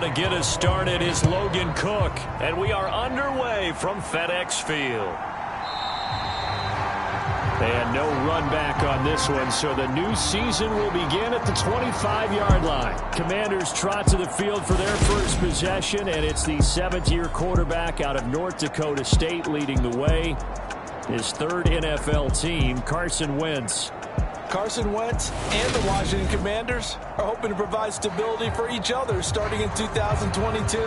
to get us started is Logan Cook, and we are underway from FedEx Field. And no run back on this one, so the new season will begin at the 25-yard line. Commanders trot to the field for their first possession, and it's the seventh-year quarterback out of North Dakota State leading the way. His third NFL team, Carson Wentz. Carson Wentz and the Washington Commanders are hoping to provide stability for each other starting in 2022.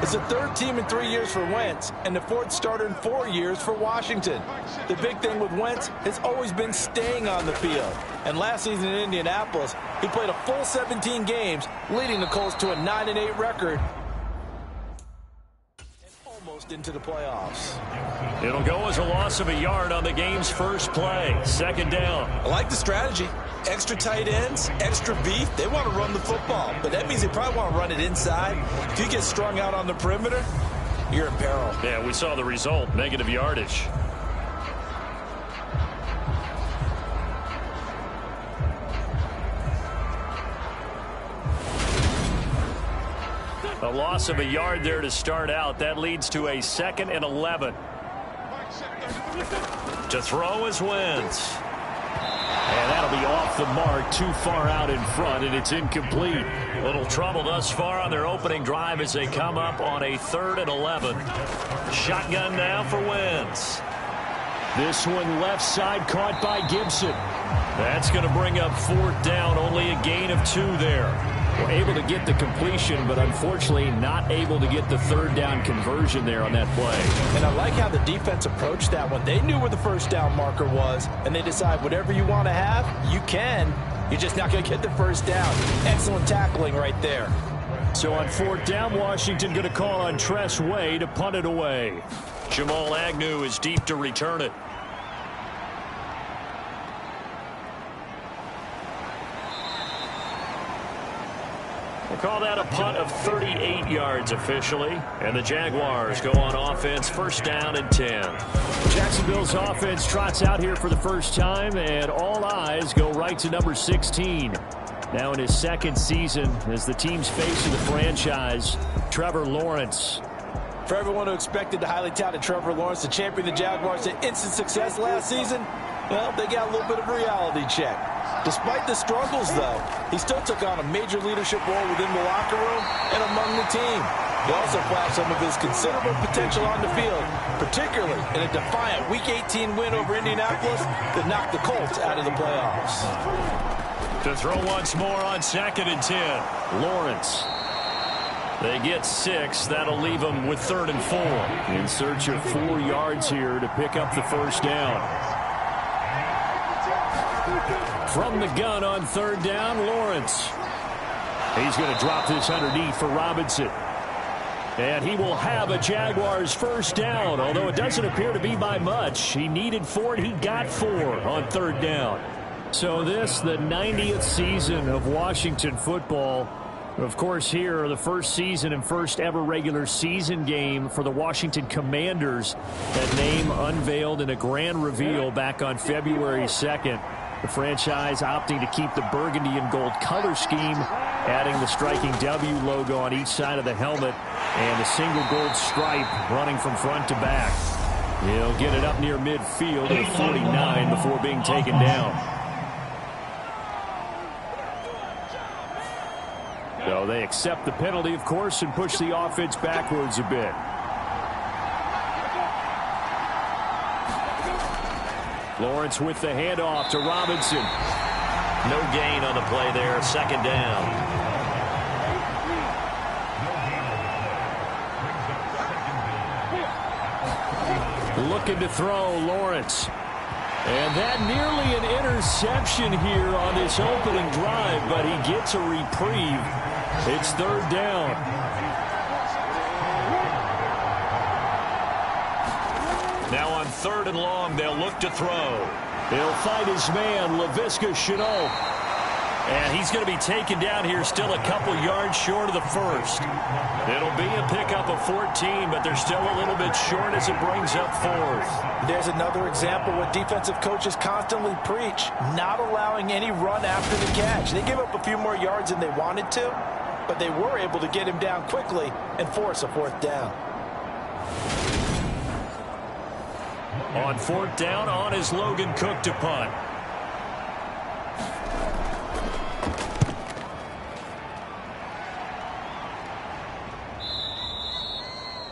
It's the third team in 3 years for Wentz and the fourth starter in 4 years for Washington. The big thing with Wentz has always been staying on the field. And last season in Indianapolis, he played a full 17 games, leading the Colts to a 9-8 record and almost into the playoffs. It'll go as a loss of a yard on the game's first play. Second down. I like the strategy. Extra tight ends, extra beef. They want to run the football, but that means they probably want to run it inside. If you get strung out on the perimeter, you're in peril. Yeah, we saw the result, negative yardage. A loss of a yard there to start out. That leads to a 2nd and 11. To throw is Wentz. And that'll be off the mark, too far out in front, and it's incomplete. Little trouble thus far on their opening drive as they come up on a 3rd and 11. Shotgun now for Wentz. This one left side caught by Gibson. That's going to bring up 4th down, only a gain of 2 there. We're able to get the completion, but unfortunately not able to get the 3rd down conversion there on that play. And I like how the defense approached that one. They knew where the first down marker was, and they decide whatever you want to have, you can. You're just not going to get the first down. Excellent tackling right there. So on 4th down, Washington going to call on Tress Way to punt it away. Jamal Agnew is deep to return it. We'll call that a punt of 38 yards officially. And the Jaguars go on offense, 1st down and 10. Jacksonville's offense trots out here for the first time, and all eyes go right to number 16. Now in his 2nd season as the team's face of the franchise, Trevor Lawrence. For everyone who expected the highly touted Trevor Lawrence to champion the Jaguars to instant success last season, well, they got a little bit of a reality check. Despite the struggles, though, he still took on a major leadership role within the locker room and among the team. He also flashed some of his considerable potential on the field, particularly in a defiant Week 18 win over Indianapolis that knocked the Colts out of the playoffs. To throw once more on 2nd and 10. Lawrence. They get 6. That'll leave them with 3rd and 4. In search of 4 yards here to pick up the first down. From the gun on 3rd down, Lawrence. He's going to drop this underneath for Robinson. And he will have a Jaguars first down, although it doesn't appear to be by much. He needed 4, and he got 4 on 3rd down. So this, the 90th season of Washington football. Of course, here, the first season and first ever regular season game for the Washington Commanders. That name unveiled in a grand reveal back on February 2nd. The franchise opting to keep the burgundy and gold color scheme, adding the striking W logo on each side of the helmet and a single gold stripe running from front to back. He'll get it up near midfield at 49 before being taken down. So they accept the penalty, of course, and push the offense backwards a bit. Lawrence with the handoff to Robinson. No gain on the play there. 2nd down. Looking to throw, Lawrence. And that nearly an interception here on this opening drive, but he gets a reprieve. It's 3rd down. Now on 3rd and long, they'll look to throw. He'll find his man, Laviska Shenault. And he's going to be taken down here still a couple yards short of the first. It'll be a pickup of 14, but they're still a little bit short as it brings up 4th. There's another example what defensive coaches constantly preach, not allowing any run after the catch. They give up a few more yards than they wanted to, but they were able to get him down quickly and force a fourth down. On fourth down, on is Logan Cook to punt.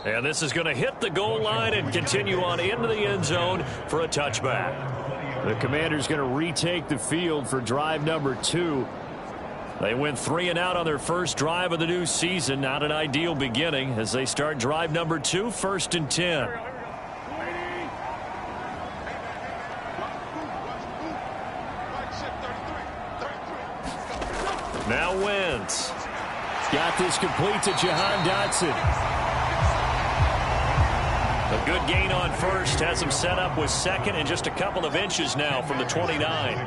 And this is going to hit the goal line and continue on into the end zone for a touchback. The Commanders going to retake the field for drive number 2. They went 3 and out on their first drive of the new season. Not an ideal beginning as they start drive number 2, 1st and 10. Now Wentz. Got this complete to Jahan Dotson. A good gain on first has him set up with second and just a couple of inches now from the 29.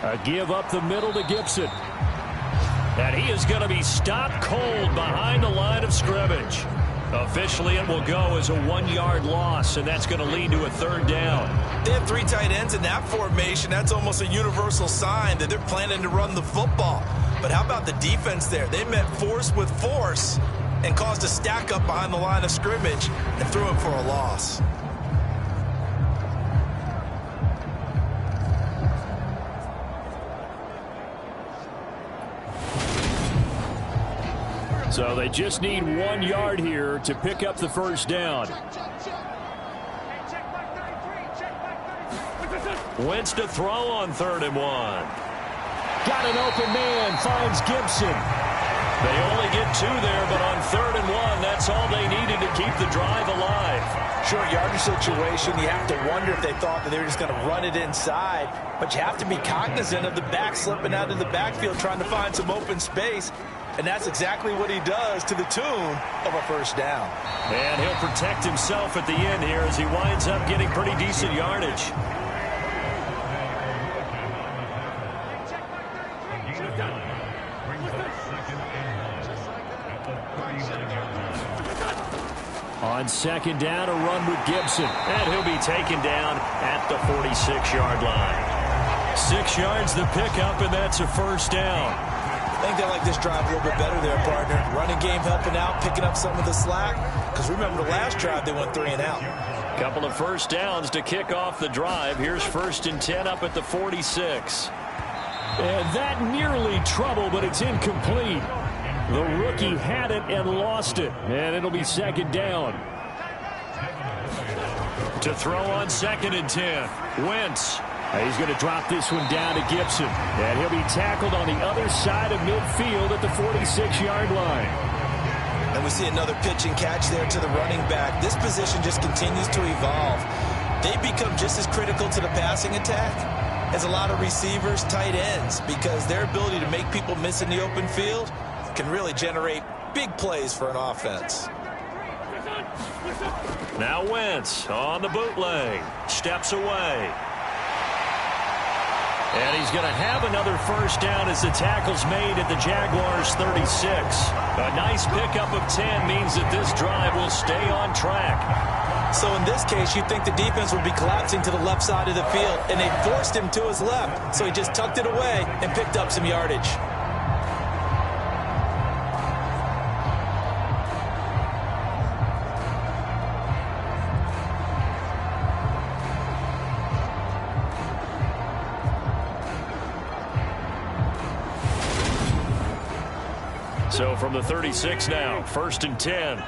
A give up the middle to Gibson. And he is going to be stopped cold behind the line of scrimmage. Officially, it will go as a 1-yard loss, and that's going to lead to a third down. They have 3 tight ends in that formation. That's almost a universal sign that they're planning to run the football. But how about the defense there? They met force with force and caused a stack up behind the line of scrimmage and threw him for a loss. So they just need 1 yard here to pick up the first down. Wentz to throw on 3rd and 1. Got an open man, finds Gibson. They only get 2 there, but on 3rd and 1, that's all they needed to keep the drive alive. Short yardage situation, you have to wonder if they thought that they were just going to run it inside. But you have to be cognizant of the back slipping out of the backfield trying to find some open space. And that's exactly what he does to the tune of a first down. And he'll protect himself at the end here as he winds up getting pretty decent yardage. On 2nd down, a run with Gibson. And he'll be taken down at the 46-yard line. 6 yards the pickup, and that's a first down. I think they like this drive a little bit better there, partner. Running game helping out, picking up some of the slack. Because remember the last drive, they went 3 and out. Couple of first downs to kick off the drive. Here's 1st and 10 up at the 46. And that nearly trouble, but it's incomplete. The rookie had it and lost it. And it'll be 2nd down. To throw on 2nd and 10. Wentz. He's going to drop this one down to Gibson. And he'll be tackled on the other side of midfield at the 46-yard line. And we see another pitch and catch there to the running back. This position just continues to evolve. They become just as critical to the passing attack as a lot of receivers, tight ends, because their ability to make people miss in the open field can really generate big plays for an offense. Now Wentz on the bootleg. Steps away. And he's going to have another first down as the tackle's made at the Jaguars 36. A nice pickup of 10 means that this drive will stay on track. So in this case, you'd think the defense would be collapsing to the left side of the field, and they forced him to his left. So he just tucked it away and picked up some yardage. So from the 36 now, 1st and 10.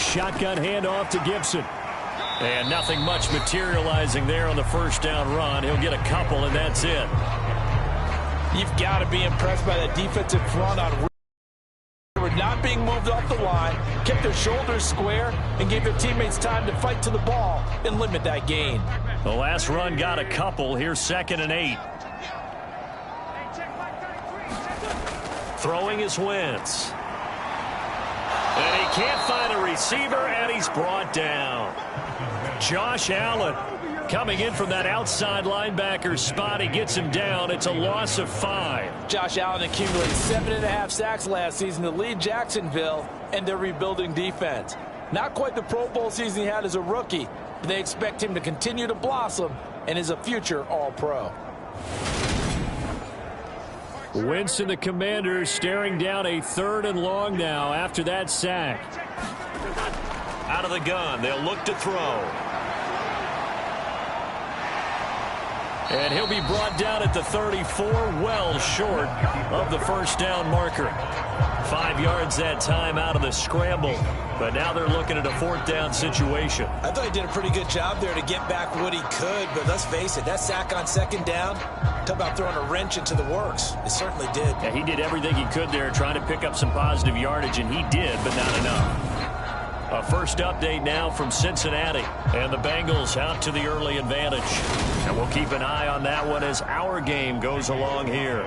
Shotgun handoff to Gibson. And nothing much materializing there on the first down run. He'll get a couple, and that's it. You've got to be impressed by that defensive front on not being moved off the line, kept their shoulders square, and gave their teammates time to fight to the ball and limit that gain. The last run got a couple. Here's 2nd and 8. Throwing is Wentz. And he can't find a receiver, and he's brought down. Josh Allen coming in from that outside linebacker spot. He gets him down. It's a loss of 5. Josh Allen accumulated 7.5 sacks last season to lead Jacksonville and their rebuilding defense. Not quite the Pro Bowl season he had as a rookie, but they expect him to continue to blossom and is a future All-Pro. Wentz and the Commanders staring down a 3rd and long now after that sack. Out of the gun, they'll look to throw. And he'll be brought down at the 34, well short of the first down marker. 5 yards that time out of the scramble. But now they're looking at a 4th down situation. I thought he did a pretty good job there to get back what he could. But let's face it, that sack on 2nd down, talk about throwing a wrench into the works. It certainly did. Yeah, he did everything he could there trying to pick up some positive yardage, and he did, but not enough. A first update now from Cincinnati. And the Bengals out to the early advantage. And we'll keep an eye on that one as our game goes along here.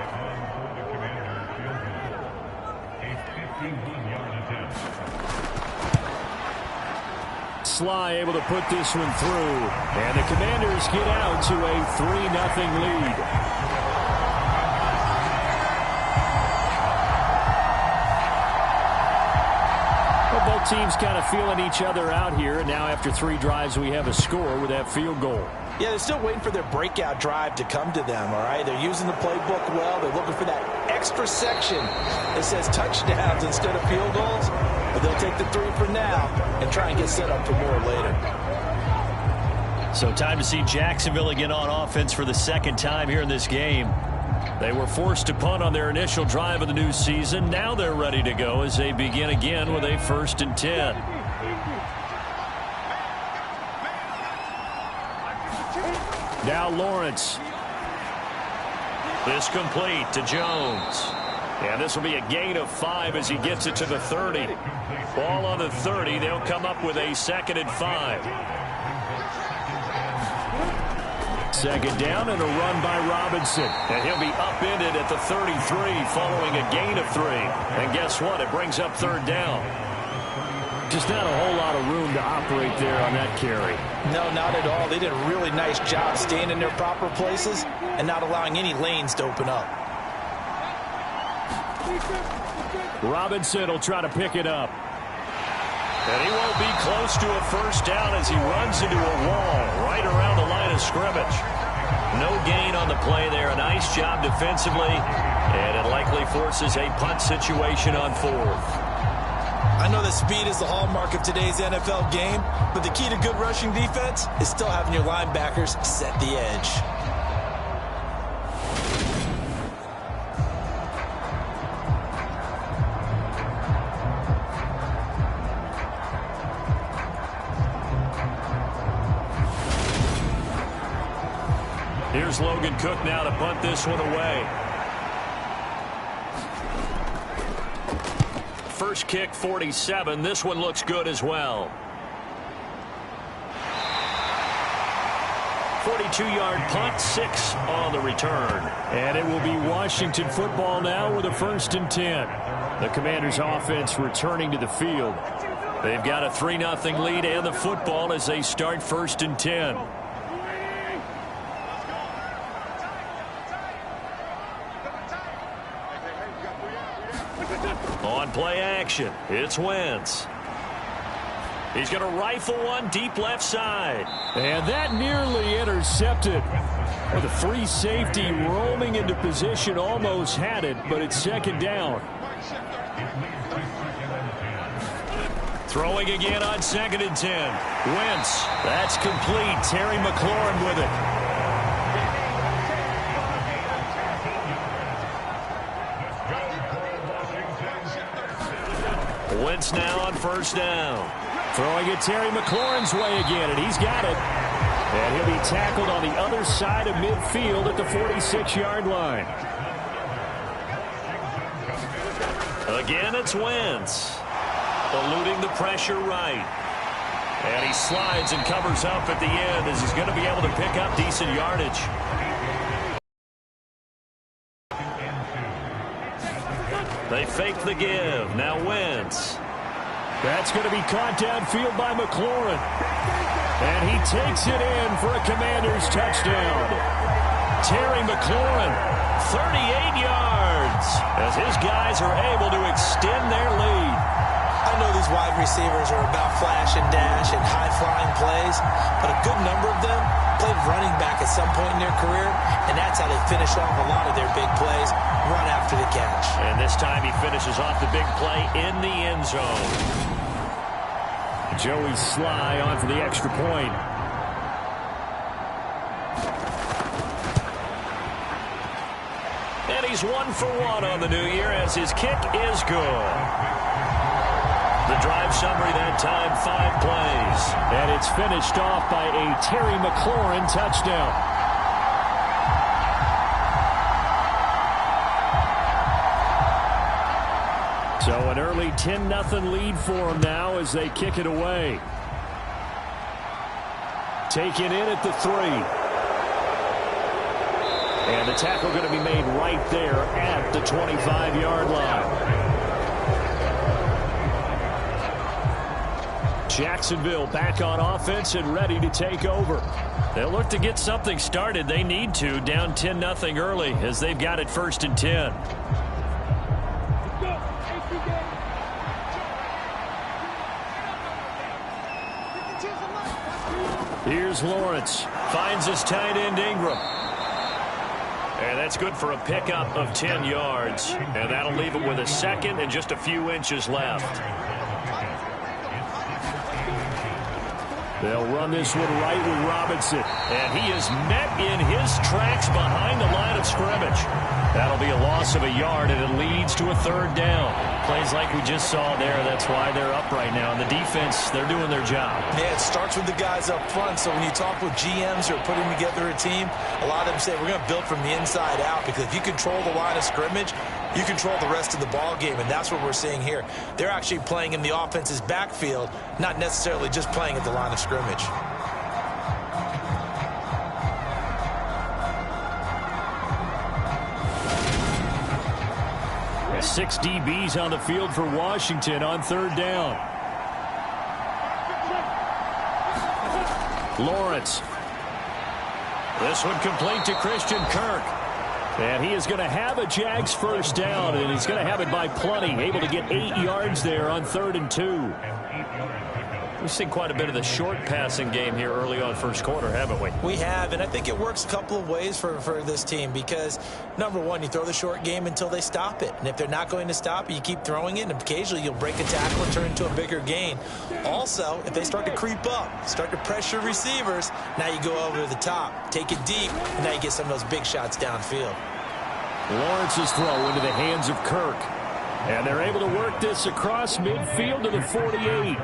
Sly able to put this one through. And the Commanders get out to a 3-0 lead. Both teams kind of feeling each other out here. And now after 3 drives, we have a score with that field goal. Yeah, they're still waiting for their breakout drive to come to them, all right? They're using the playbook well. They're looking for that extra section that says touchdowns instead of field goals. But they'll take the 3 for now and try and get set up for more later. So time to see Jacksonville again on offense for the 2nd time here in this game. They were forced to punt on their initial drive of the new season. Now they're ready to go as they begin again with a 1st and 10. Now Lawrence. This complete to Jones. And this will be a gain of 5 as he gets it to the 30. Ball on the 30. They'll come up with a 2nd and 5. 2nd down and a run by Robinson. And he'll be upended at the 33 following a gain of 3. And guess what? It brings up 3rd down. Just not a whole lot of room to operate there on that carry. No, not at all. They did a really nice job staying in their proper places and not allowing any lanes to open up. Robinson will try to pick it up. And he won't be close to a 1st down as he runs into a wall right around the line of scrimmage. No gain on the play there. A nice job defensively. And it likely forces a punt situation on 4th. I know that speed is the hallmark of today's NFL game, but the key to good rushing defense is still having your linebackers set the edge. Here's Logan Cook now to punt this one away. First kick, 47. This one looks good as well. 42-yard punt, 6 on the return. And it will be Washington football now with a 1st and 10. The Commanders' offense returning to the field. They've got a 3-0 lead and the football as they start 1st and 10. On play action, it's Wentz. He's going to rifle one deep left side. And that nearly intercepted. The free safety roaming into position almost had it, but it's 2nd down. Throwing again on 2nd and 10. Wentz, that's complete. Terry McLaurin with it. Wentz now on 1st down. Throwing it Terry McLaurin's way again, and he's got it. And he'll be tackled on the other side of midfield at the 46-yard line. Again, it's Wentz. Eluding the pressure right. And he slides and covers up at the end as he's going to be able to pick up decent yardage. They fake the give. Now Wentz. That's going to be caught downfield by McLaurin. And he takes it in for a Commanders touchdown. Terry McLaurin, 38 yards, as his guys are able to extend their lead. I all know these wide receivers are about flash and dash and high-flying plays, but a good number of them played running back at some point in their career, and that's how they finish off a lot of their big plays, run after the catch. And this time he finishes off the big play in the end zone. Joey Sly on for the extra point. And he's 1 for 1 on the new year as his kick is good. The drive summary that time, 5 plays. And it's finished off by a Terry McLaurin touchdown. So an early 10-0 lead for them now as they kick it away. Taken in at the 3. And the tackle going to be made right there at the 25-yard line. Jacksonville back on offense and ready to take over. They'll look to get something started. They need to, down 10-0 early as they've got it 1st and 10. Here's Lawrence. Finds his tight end Ingram. And that's good for a pickup of 10 yards. And that'll leave it with a second and just a few inches left. They'll run this one right with Robinson. And he is met in his tracks behind the line of scrimmage. That'll be a loss of a yard, and it leads to a 3rd down. Plays like we just saw there. That's why they're up right now. And the defense, they're doing their job. Yeah, it starts with the guys up front. So when you talk with GMs who are putting together a team, a lot of them say we're going to build from the inside out, because if you control the line of scrimmage, you control the rest of the ball game, and that's what we're seeing here. They're actually playing in the offense's backfield, not necessarily just playing at the line of scrimmage. Six DBs on the field for Washington on 3rd down. Lawrence. This one complete to Christian Kirk. And he is going to have a Jags 1st down, and he's going to have it by plenty. Able to get 8 yards there on 3rd and 2. We've seen quite a bit of the short passing game here early on 1st quarter, haven't we? We have, and I think it works a couple of ways for this team, because, number one, you throw the short game until they stop it. And if they're not going to stop it, you keep throwing it, and occasionally you'll break a tackle and turn it into a bigger gain. Also, if they start to creep up, start to pressure receivers, now you go over the top, take it deep, and now you get some of those big shots downfield. Lawrence's throw into the hands of Kirk. And they're able to work this across midfield to the 48.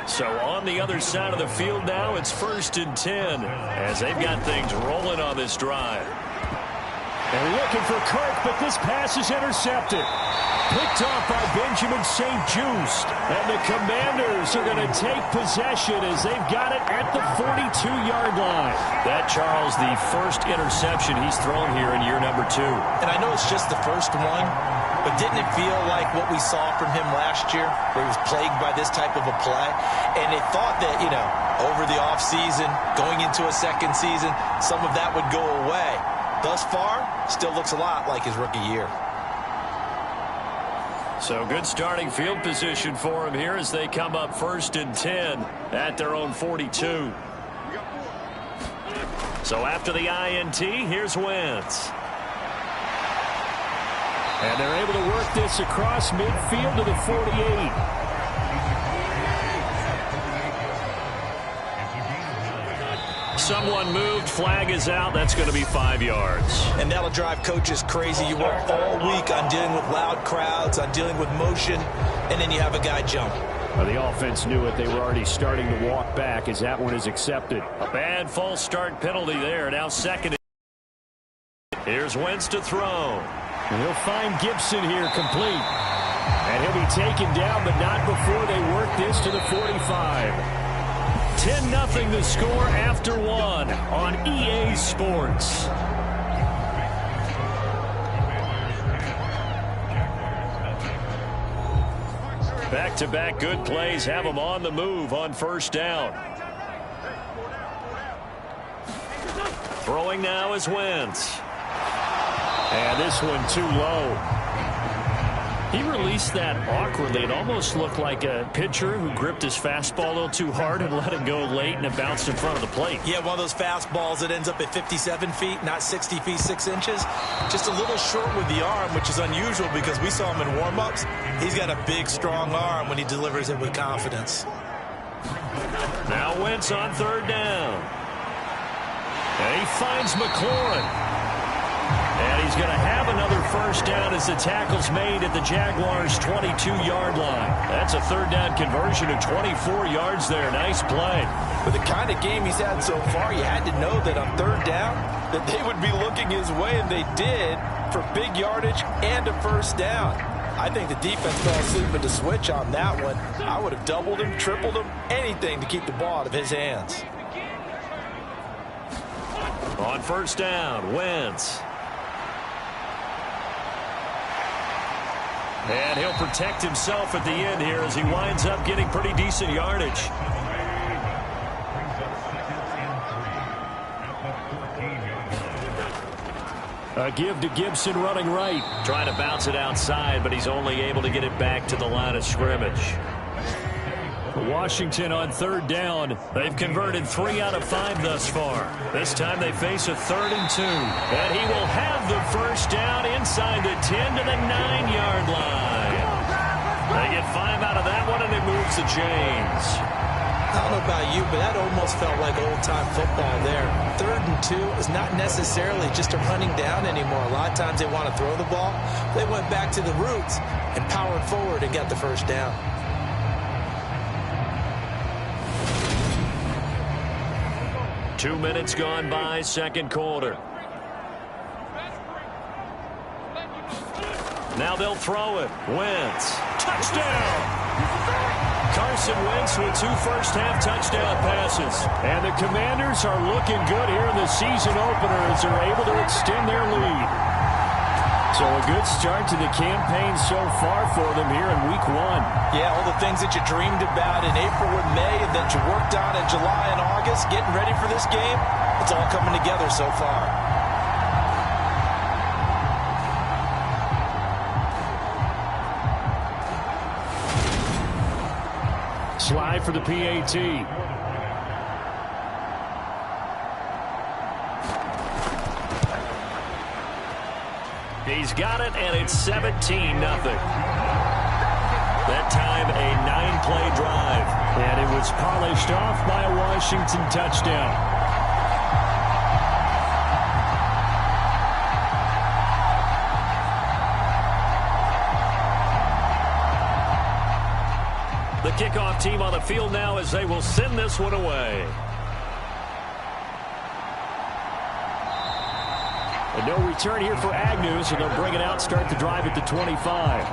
So on the other side of the field now, it's 1st and 10 as they've got things rolling on this drive. And looking for Kirk, but this pass is intercepted. Picked off by Benjamin St-Juste. And the Commanders are going to take possession as they've got it at the 42-yard line. That, Charles, the first interception he's thrown here in year number 2. And I know it's just the first one, but didn't it feel like what we saw from him last year, where he was plagued by this type of a play? And they thought that, you know, over the offseason, going into a second season, some of that would go away. Thus far, still looks a lot like his rookie year. So good starting field position for him here as they come up 1st and 10 at their own 42. So after the INT, here's Wentz. And they're able to work this across midfield to the 48. Someone moved, flag is out. That's going to be 5 yards. And that'll drive coaches crazy. You work all week on dealing with loud crowds, on dealing with motion, and then you have a guy jump. Well, the offense knew it. They were already starting to walk back as that one is accepted. A bad false start penalty there. Now 2nd. Here's Wentz to throw. And he'll find Gibson here complete. And he'll be taken down, but not before they work this to the 45. 10-0 the score after 1 on EA Sports. Back-to-back good plays have them on the move on 1st down. Throwing now is Wentz. And this one too low. He released that awkwardly. It almost looked like a pitcher who gripped his fastball a little too hard and let it go late, and it bounced in front of the plate. Yeah, one of those fastballs that ends up at 57 feet, not 60 feet, 6 inches. Just a little short with the arm, which is unusual because we saw him in warm-ups. He's got a big, strong arm when he delivers it with confidence. Now Wentz on third down. And he finds McLaurin. And he's going to have another first down as the tackle's made at the Jaguars' 22-yard line. That's a third down conversion of 24 yards there. Nice play. With the kind of game he's had so far, you had to know that on third down that they would be looking his way, and they did, for big yardage and a first down. I think the defense fell asleep at the switch on that one. I would have doubled him, tripled him, anything to keep the ball out of his hands. On first down, Wentz. And he'll protect himself at the end here as he winds up getting pretty decent yardage. A give to Gibson running right. Trying to bounce it outside, but he's only able to get it back to the line of scrimmage. Washington on third down. They've converted 3 out of 5 thus far. This time they face a 3rd and 2. And he will have the first down inside the 10 to the 9-yard line. They get 5 out of that one, and it moves the chains. I don't know about you, but that almost felt like old-time football there. 3rd and 2 is not necessarily just a running down anymore. A lot of times they want to throw the ball. They went back to the roots and powered forward and got the first down. Two minutes gone by, second quarter. Now they'll throw it. Wentz. Touchdown! Carson Wentz with 2 first-half touchdown passes. And the Commanders are looking good here in the season opener as they're able to extend their lead. So a good start to the campaign so far for them here in Week 1. Yeah, all the things that you dreamed about in April and May and that you worked on in July and August, getting ready for this game, it's all coming together so far. Slide for the PAT. He's got it, and it's 17-0. That time, a 9-play drive. And it was polished off by a Washington touchdown. The kickoff team on the field now as they will send this one away. And no return here for Agnew, so they'll bring it out, start the drive at the 25.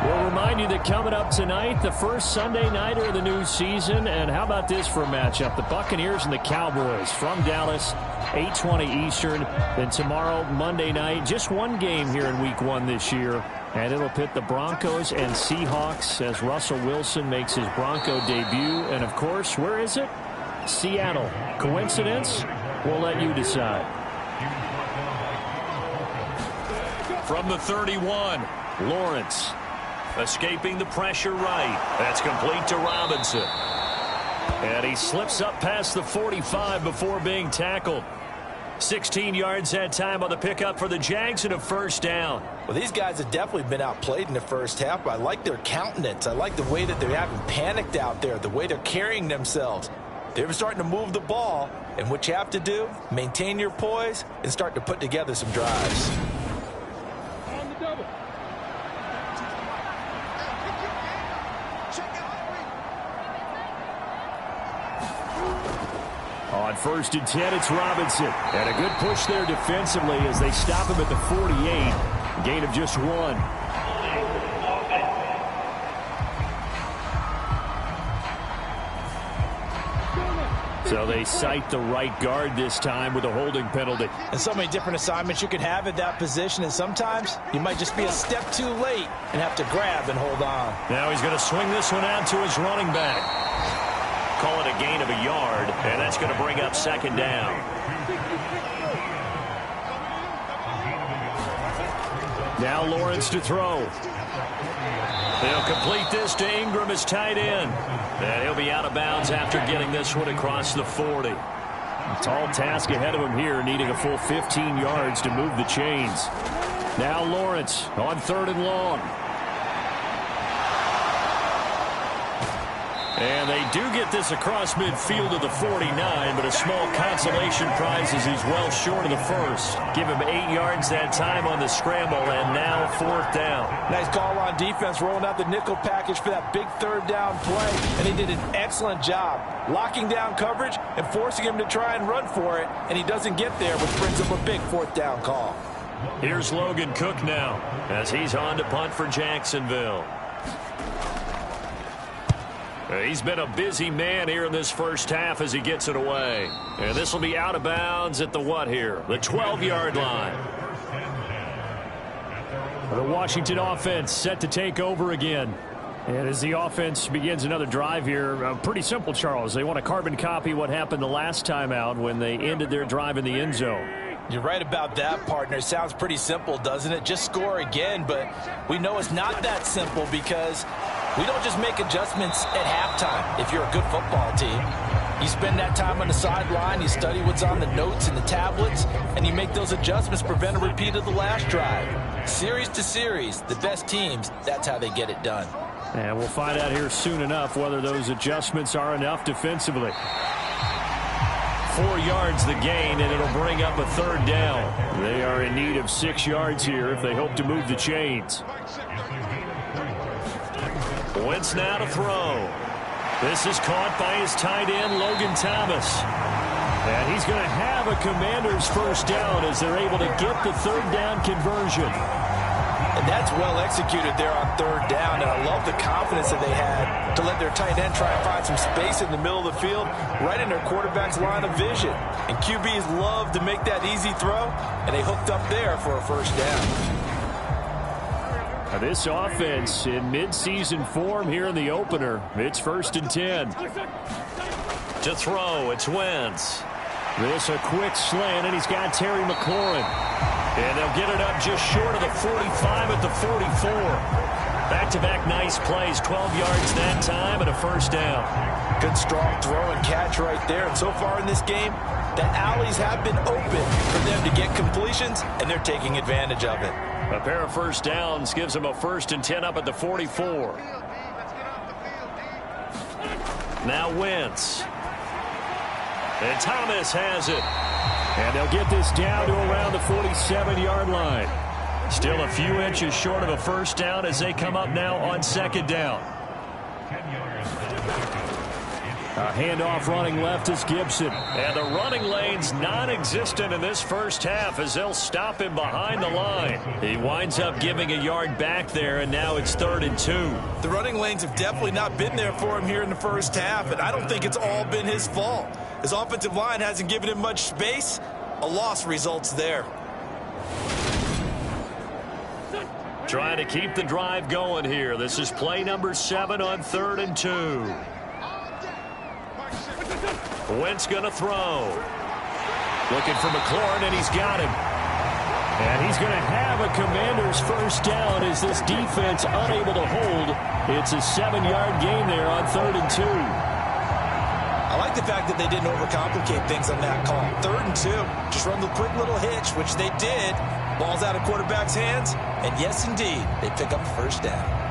We'll remind you that coming up tonight, the first Sunday nighter of the new season. And how about this for a matchup? The Buccaneers and the Cowboys from Dallas, 8:20 Eastern. Then tomorrow, Monday night, just one game here in Week 1 this year. And it'll pit the Broncos and Seahawks as Russell Wilson makes his Bronco debut. And, of course, where is it? Seattle. Coincidence? We'll let you decide. From the 31, Lawrence. Escaping the pressure right. That's complete to Robinson. And he slips up past the 45 before being tackled. 16 yards that time on the pickup for the Jags and a first down. Well, these guys have definitely been outplayed in the first half. I like their countenance. I like the way that they haven't panicked out there, the way they're carrying themselves. They're starting to move the ball. And what you have to do, maintain your poise and start to put together some drives. On 1st and 10, it's Robinson. And a good push there defensively as they stop him at the 48. Gain of just 1. So they cite the right guard this time with a holding penalty. And so many different assignments you could have at that position, and sometimes you might just be a step too late and have to grab and hold on. Now he's going to swing this one out to his running back. Call it a gain of a yard, and that's going to bring up second down. Now Lawrence to throw. They'll complete this to Ingram as tight end. And he'll be out of bounds after getting this one across the 40. A tall task ahead of him here, needing a full 15 yards to move the chains. Now Lawrence on 3rd and long. And they do get this across midfield to the 49, but a small consolation prize as he's well short of the first. Give him 8 yards that time on the scramble, and now 4th down. Nice call on defense, rolling out the nickel package for that big 3rd down play, and he did an excellent job locking down coverage and forcing him to try and run for it, and he doesn't get there, which brings up a big 4th down call. Here's Logan Cook now as he's on to punt for Jacksonville. He's been a busy man here in this first half as he gets it away. And this will be out of bounds at the what here? The 12-yard line. The Washington offense set to take over again. And as the offense begins another drive here, pretty simple, Charles. They want to carbon copy what happened the last time out when they ended their drive in the end zone. You're right about that, partner. Sounds pretty simple, doesn't it? Just score again, but we know it's not that simple because we don't just make adjustments at halftime if you're a good football team. You spend that time on the sideline, you study what's on the notes and the tablets, and you make those adjustments to prevent a repeat of the last drive. Series to series, the best teams, that's how they get it done. And we'll find out here soon enough whether those adjustments are enough defensively. 4 yards the gain, and it'll bring up a 3rd down. They are in need of 6 yards here if they hope to move the chains. Wentz now to throw. This is caught by his tight end, Logan Thomas. And he's going to have a Commanders 1st down as they're able to get the 3rd down conversion. And that's well executed there on 3rd down, and I love the confidence that they had to let their tight end try and find some space in the middle of the field, right in their quarterback's line of vision. And QBs love to make that easy throw, and they hooked up there for a 1st down. Now this offense in midseason form here in the opener. It's 1st and 10. To throw, it's Wentz. This a quick slant, and he's got Terry McLaurin. And they'll get it up just short of the 45 at the 44. Back-to-back nice plays, 12 yards that time and a 1st down. Good strong throw and catch right there. And so far in this game, the alleys have been open for them to get completions, and they're taking advantage of it. A pair of 1st downs gives them a 1st and 10 up at the 44. Now Wentz. And Thomas has it. And they'll get this down to around the 47-yard line. Still a few inches short of a 1st down as they come up now on 2nd down. A handoff running left is Gibson. And the running lane's non-existent in this first half as they'll stop him behind the line. He winds up giving a yard back there, and now it's 3rd and 2. The running lanes have definitely not been there for him here in the first half, and I don't think it's all been his fault. His offensive line hasn't given him much space. A loss results there. Trying to keep the drive going here. This is play number 7 on 3rd and 2. Wentz going to throw. Looking for McLaurin, and he's got him. And he's going to have a Commanders 1st down as this defense unable to hold. It's a 7-yard gain there on 3rd and 2. I like the fact that they didn't overcomplicate things on that call. 3rd and 2. Just run the quick little hitch, which they did. Ball's out of quarterback's hands. And yes, indeed, they pick up the 1st down.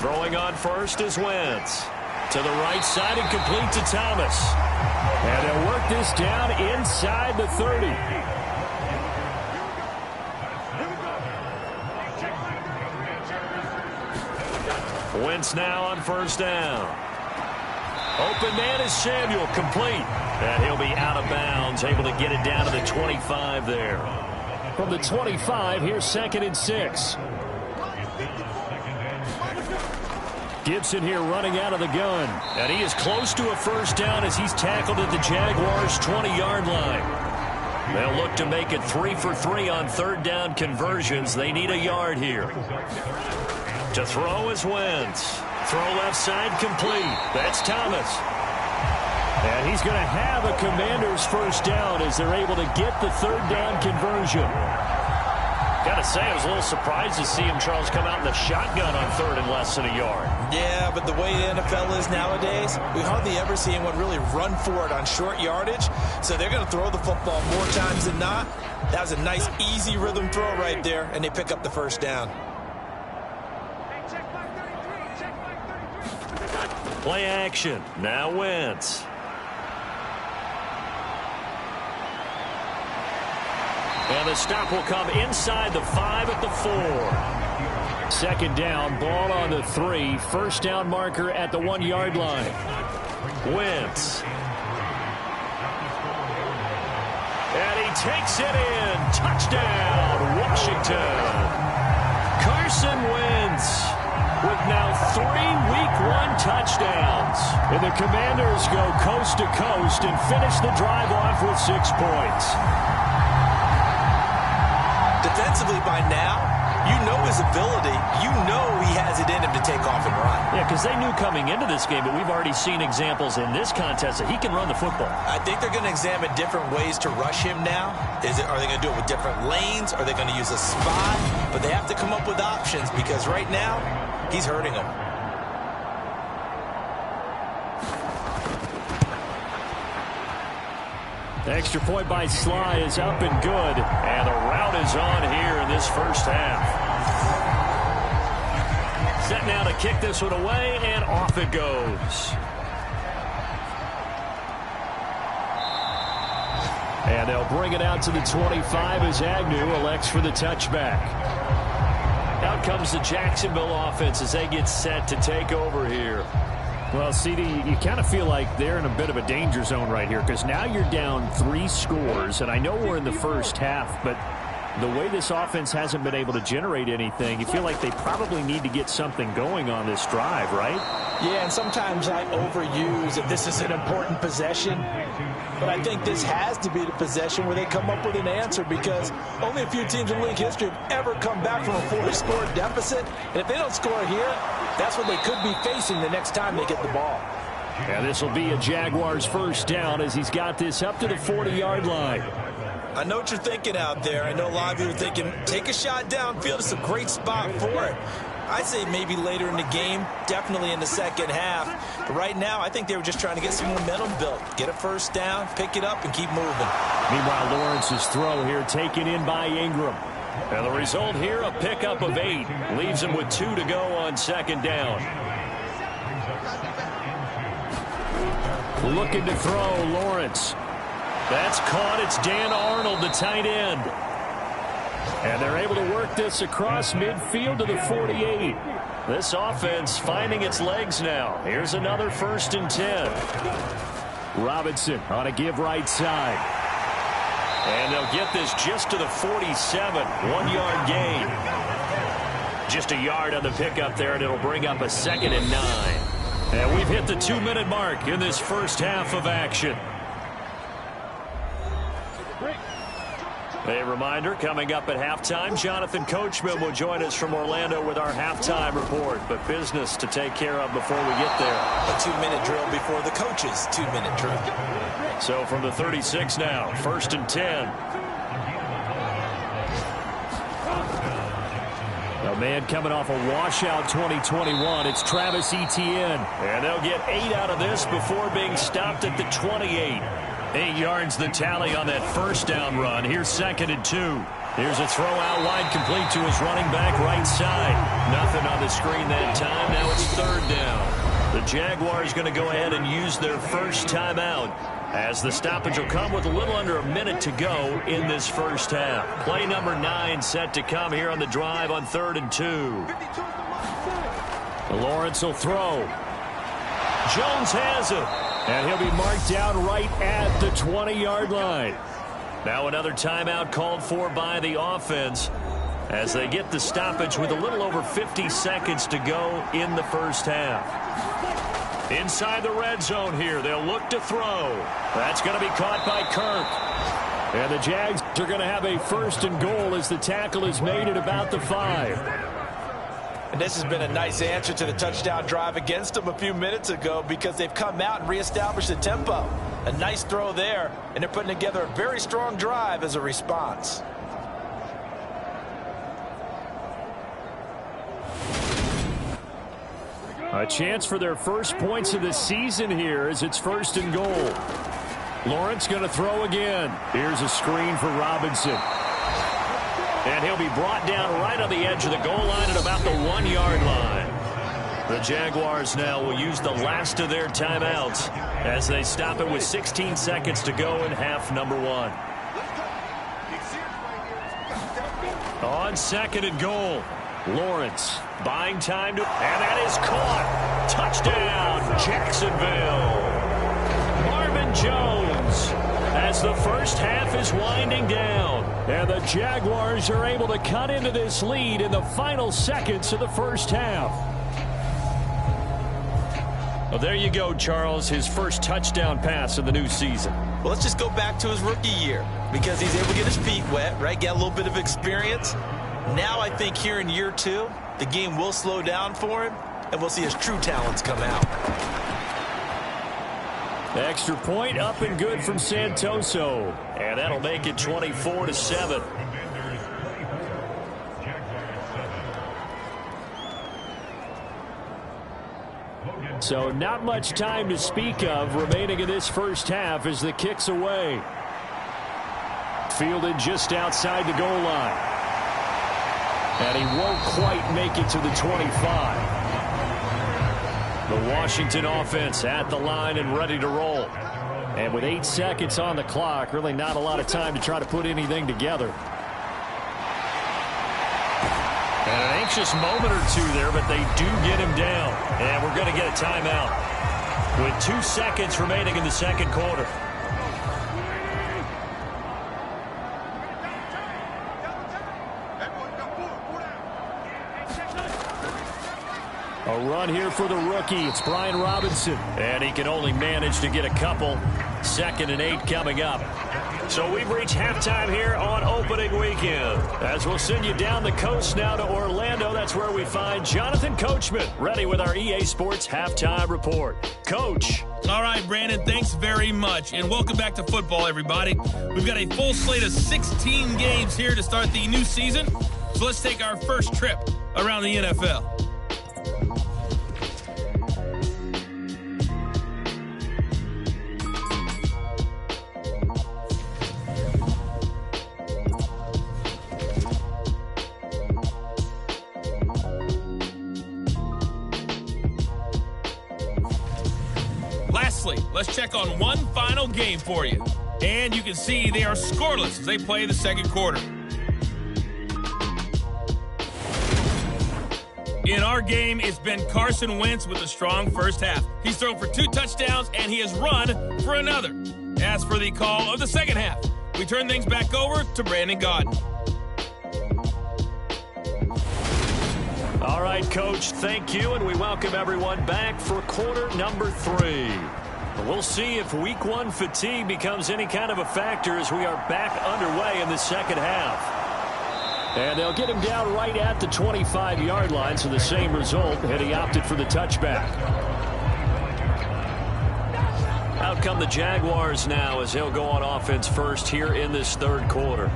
Throwing on first is Wentz. To the right side and complete to Thomas. And they'll work this down inside the 30. Wentz now on 1st down. Open man is Samuel, complete. And he'll be out of bounds, able to get it down to the 25 there. From the 25, here's 2nd and 6. Gibson here running out of the gun. And he is close to a first down as he's tackled at the Jaguars' 20-yard line. They'll look to make it 3 for 3 on third down conversions. They need a yard here. To throw is Wentz. Throw left side complete. That's Thomas. And he's going to have a Commanders first down as they're able to get the third down conversion. Got to say, I was a little surprised to see him, Charles, come out in the shotgun on third and less than a yard. Yeah, but the way the NFL is nowadays, we hardly ever see anyone really run for it on short yardage. So they're going to throw the football more times than not. That was a nice, easy rhythm throw right there, and they pick up the first down. Play action. Now Wentz. And the stop will come inside the 5 at the 4. Second down, ball on the 3. First down marker at the 1-yard line. Wentz. And he takes it in. Touchdown, Washington. Carson Wentz with now 3 Week 1 touchdowns. And the Commanders go coast to coast and finish the drive off with 6 points. Defensively by now, you know his ability. You know he has it in him to take off and run. Yeah, because they knew coming into this game, but we've already seen examples in this contest that he can run the football. I think they're going to examine different ways to rush him now. Are they going to do it with different lanes? Are they going to use a spot? But they have to come up with options because right now, he's hurting them. The extra point by Sly is up and good. And the route is on here in this first half. Set now to kick this one away, and off it goes. And they'll bring it out to the 25 as Agnew elects for the touchback. Out comes the Jacksonville offense as they get set to take over here. Well, CD, you kind of feel like they're in a bit of a danger zone right here because now you're down 3 scores, and I know we're in the first half, but the way this offense hasn't been able to generate anything, you feel like they probably need to get something going on this drive, right? Yeah, and sometimes I overuse that this is an important possession, but I think this has to be the possession where they come up with an answer because only a few teams in league history have ever come back from a 4-score deficit, and if they don't score here, that's what they could be facing the next time they get the ball. And this will be a Jaguars first down as he's got this up to the 40-yard line. I know what you're thinking out there. I know a lot of you are thinking, take a shot downfield. It's a great spot for it. I'd say maybe later in the game, definitely in the second half. But right now, I think they were just trying to get some momentum built. Get a first down, pick it up, and keep moving. Meanwhile, Lawrence's throw here taken in by Ingram. And the result here, a pickup of 8. Leaves him with 2 to go on second down. Looking to throw, Lawrence. That's caught. It's Dan Arnold, the tight end. And they're able to work this across midfield to the 48. This offense finding its legs now. Here's another 1st and 10. Robinson on a give right side. And they'll get this just to the 47. 1-yard gain. Just a yard on the pickup there, and it'll bring up a 2nd and 9. And we've hit the 2-minute mark in this first half of action. A reminder, coming up at halftime, Jonathan Coachman will join us from Orlando with our halftime report. But business to take care of before we get there. A 2-minute drill before the coach's 2-minute drill. So from the 36 now, 1st and 10. A man coming off a washout 2021. It's Travis Etienne. And they'll get 8 out of this before being stopped at the 28. 8 yards the tally on that first down run. Here's 2nd and 2. Here's a throw out wide complete to his running back right side. Nothing on the screen that time. Now it's 3rd down. The Jaguars going to go ahead and use their first timeout as the stoppage will come with a little under a minute to go in this first half. Play number 9 set to come here on the drive on 3rd and 2. Lawrence will throw. Jones has it. And he'll be marked down right at the 20-yard line. Now another timeout called for by the offense. as they get the stoppage with a little over 50 seconds to go in the first half. Inside the red zone here, they'll look to throw. That's going to be caught by Kirk. And the Jags are going to have a first and goal as the tackle is made at about the 5. And this has been a nice answer to the touchdown drive against them a few minutes ago because they've come out and reestablished the tempo. A nice throw there, and they're putting together a very strong drive as a response. A chance for their first points of the season here as it's first and goal. Lawrence going to throw again. Here's a screen for Robinson. And he'll be brought down right on the edge of the goal line at about the 1-yard line. The Jaguars now will use the last of their timeouts as they stop it with 16 seconds to go in half number 1. On second and goal, Lawrence buying time to, and that is caught. Touchdown, Jacksonville. Marvin Jones as the first half is winding down. And the Jaguars are able to cut into this lead in the final seconds of the first half. Well, there you go, Charles, his first touchdown pass of the new season. Well, let's just go back to his rookie year because he's able to get his feet wet, right? Get a little bit of experience. Now I think here in year 2, the game will slow down for him, and we'll see his true talents come out. Extra point up and good from Santoso. And that'll make it 24-7. So not much time to speak of remaining in this first half as the kick's away. Fielded just outside the goal line. And he won't quite make it to the 25. The Washington offense at the line and ready to roll. And with 8 seconds on the clock, really not a lot of time to try to put anything together. And an anxious moment or two there, but they do get him down. And we're going to get a timeout with 2 seconds remaining in the second quarter. A run here for the rookie. It's Brian Robinson. And he can only manage to get a couple. 2nd and 8 coming up. So we've reached halftime here on opening weekend. As we'll send you down the coast now to Orlando. That's where we find Jonathan Coachman ready with our EA Sports Halftime Report. Coach. All right, Brandon, thanks very much. And welcome back to football, everybody. We've got a full slate of 16 games here to start the new season. So let's take our first trip around the NFL. Let's check on one final game for you. And you can see they are scoreless as they play the second quarter. In our game, it's been Carson Wentz with a strong first half. He's thrown for 2 touchdowns, and he has run for another. As for the call of the second half, we turn things back over to Brandon Gaudin. All right, Coach, thank you, and we welcome everyone back for quarter number 3. We'll see if week 1 fatigue becomes any kind of a factor as we are back underway in the second half. And they'll get him down right at the 25-yard line, so the same result, and he opted for the touchback. Out come the Jaguars now as they'll go on offense first here in this third quarter.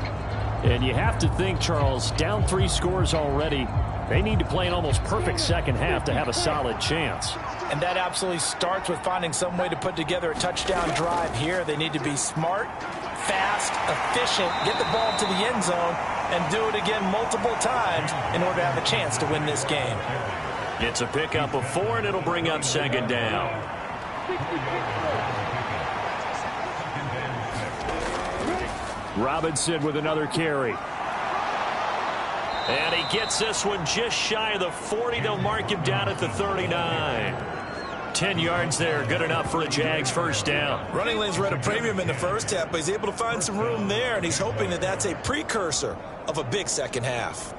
And you have to think, Charles, down 3 scores already. They need to play an almost perfect second half to have a solid chance. And that absolutely starts with finding some way to put together a touchdown drive here. They need to be smart, fast, efficient, get the ball to the end zone, and do it again multiple times in order to have a chance to win this game. It's a pickup of 4, and it'll bring up second down. Robinson with another carry. And he gets this one just shy of the 40. They'll mark him down at the 39. 10 yards there, good enough for a Jags first down. Running lanes were at a premium in the first half, but he's able to find some room there, and he's hoping that that's a precursor of a big second half.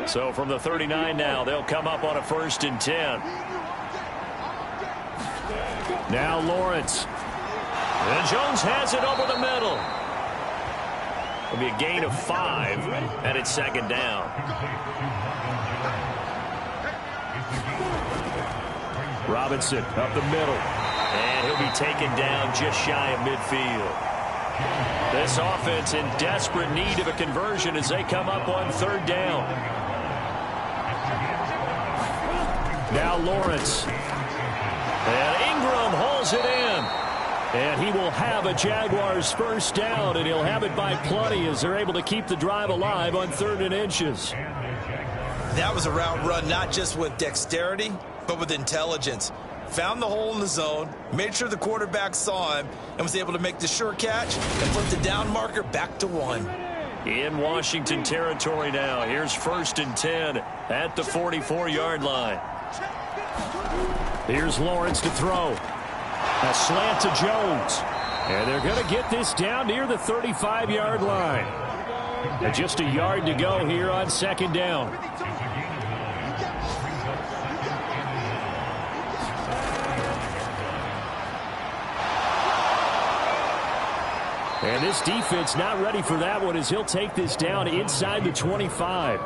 So from the 39 now, they'll come up on a 1st and 10. Now Lawrence. And Jones has it over the middle. It'll be a gain of 5, and it's 2nd down. Robinson up the middle. And he'll be taken down just shy of midfield. This offense in desperate need of a conversion as they come up on 3rd down. Now Lawrence. And Ingram hauls it in. And he will have a Jaguars 1st down, and he'll have it by plenty as they're able to keep the drive alive on 3rd and inches. That was a route run not just with dexterity, but with intelligence. Found the hole in the zone, made sure the quarterback saw him, and was able to make the sure catch and flip the down marker back to 1. In Washington territory now. Here's 1st and 10 at the 44-yard line. Here's Lawrence to throw. A slant to Jones. And they're going to get this down near the 35-yard line. And just a yard to go here on 2nd down. And this defense not ready for that one as he'll take this down inside the 25.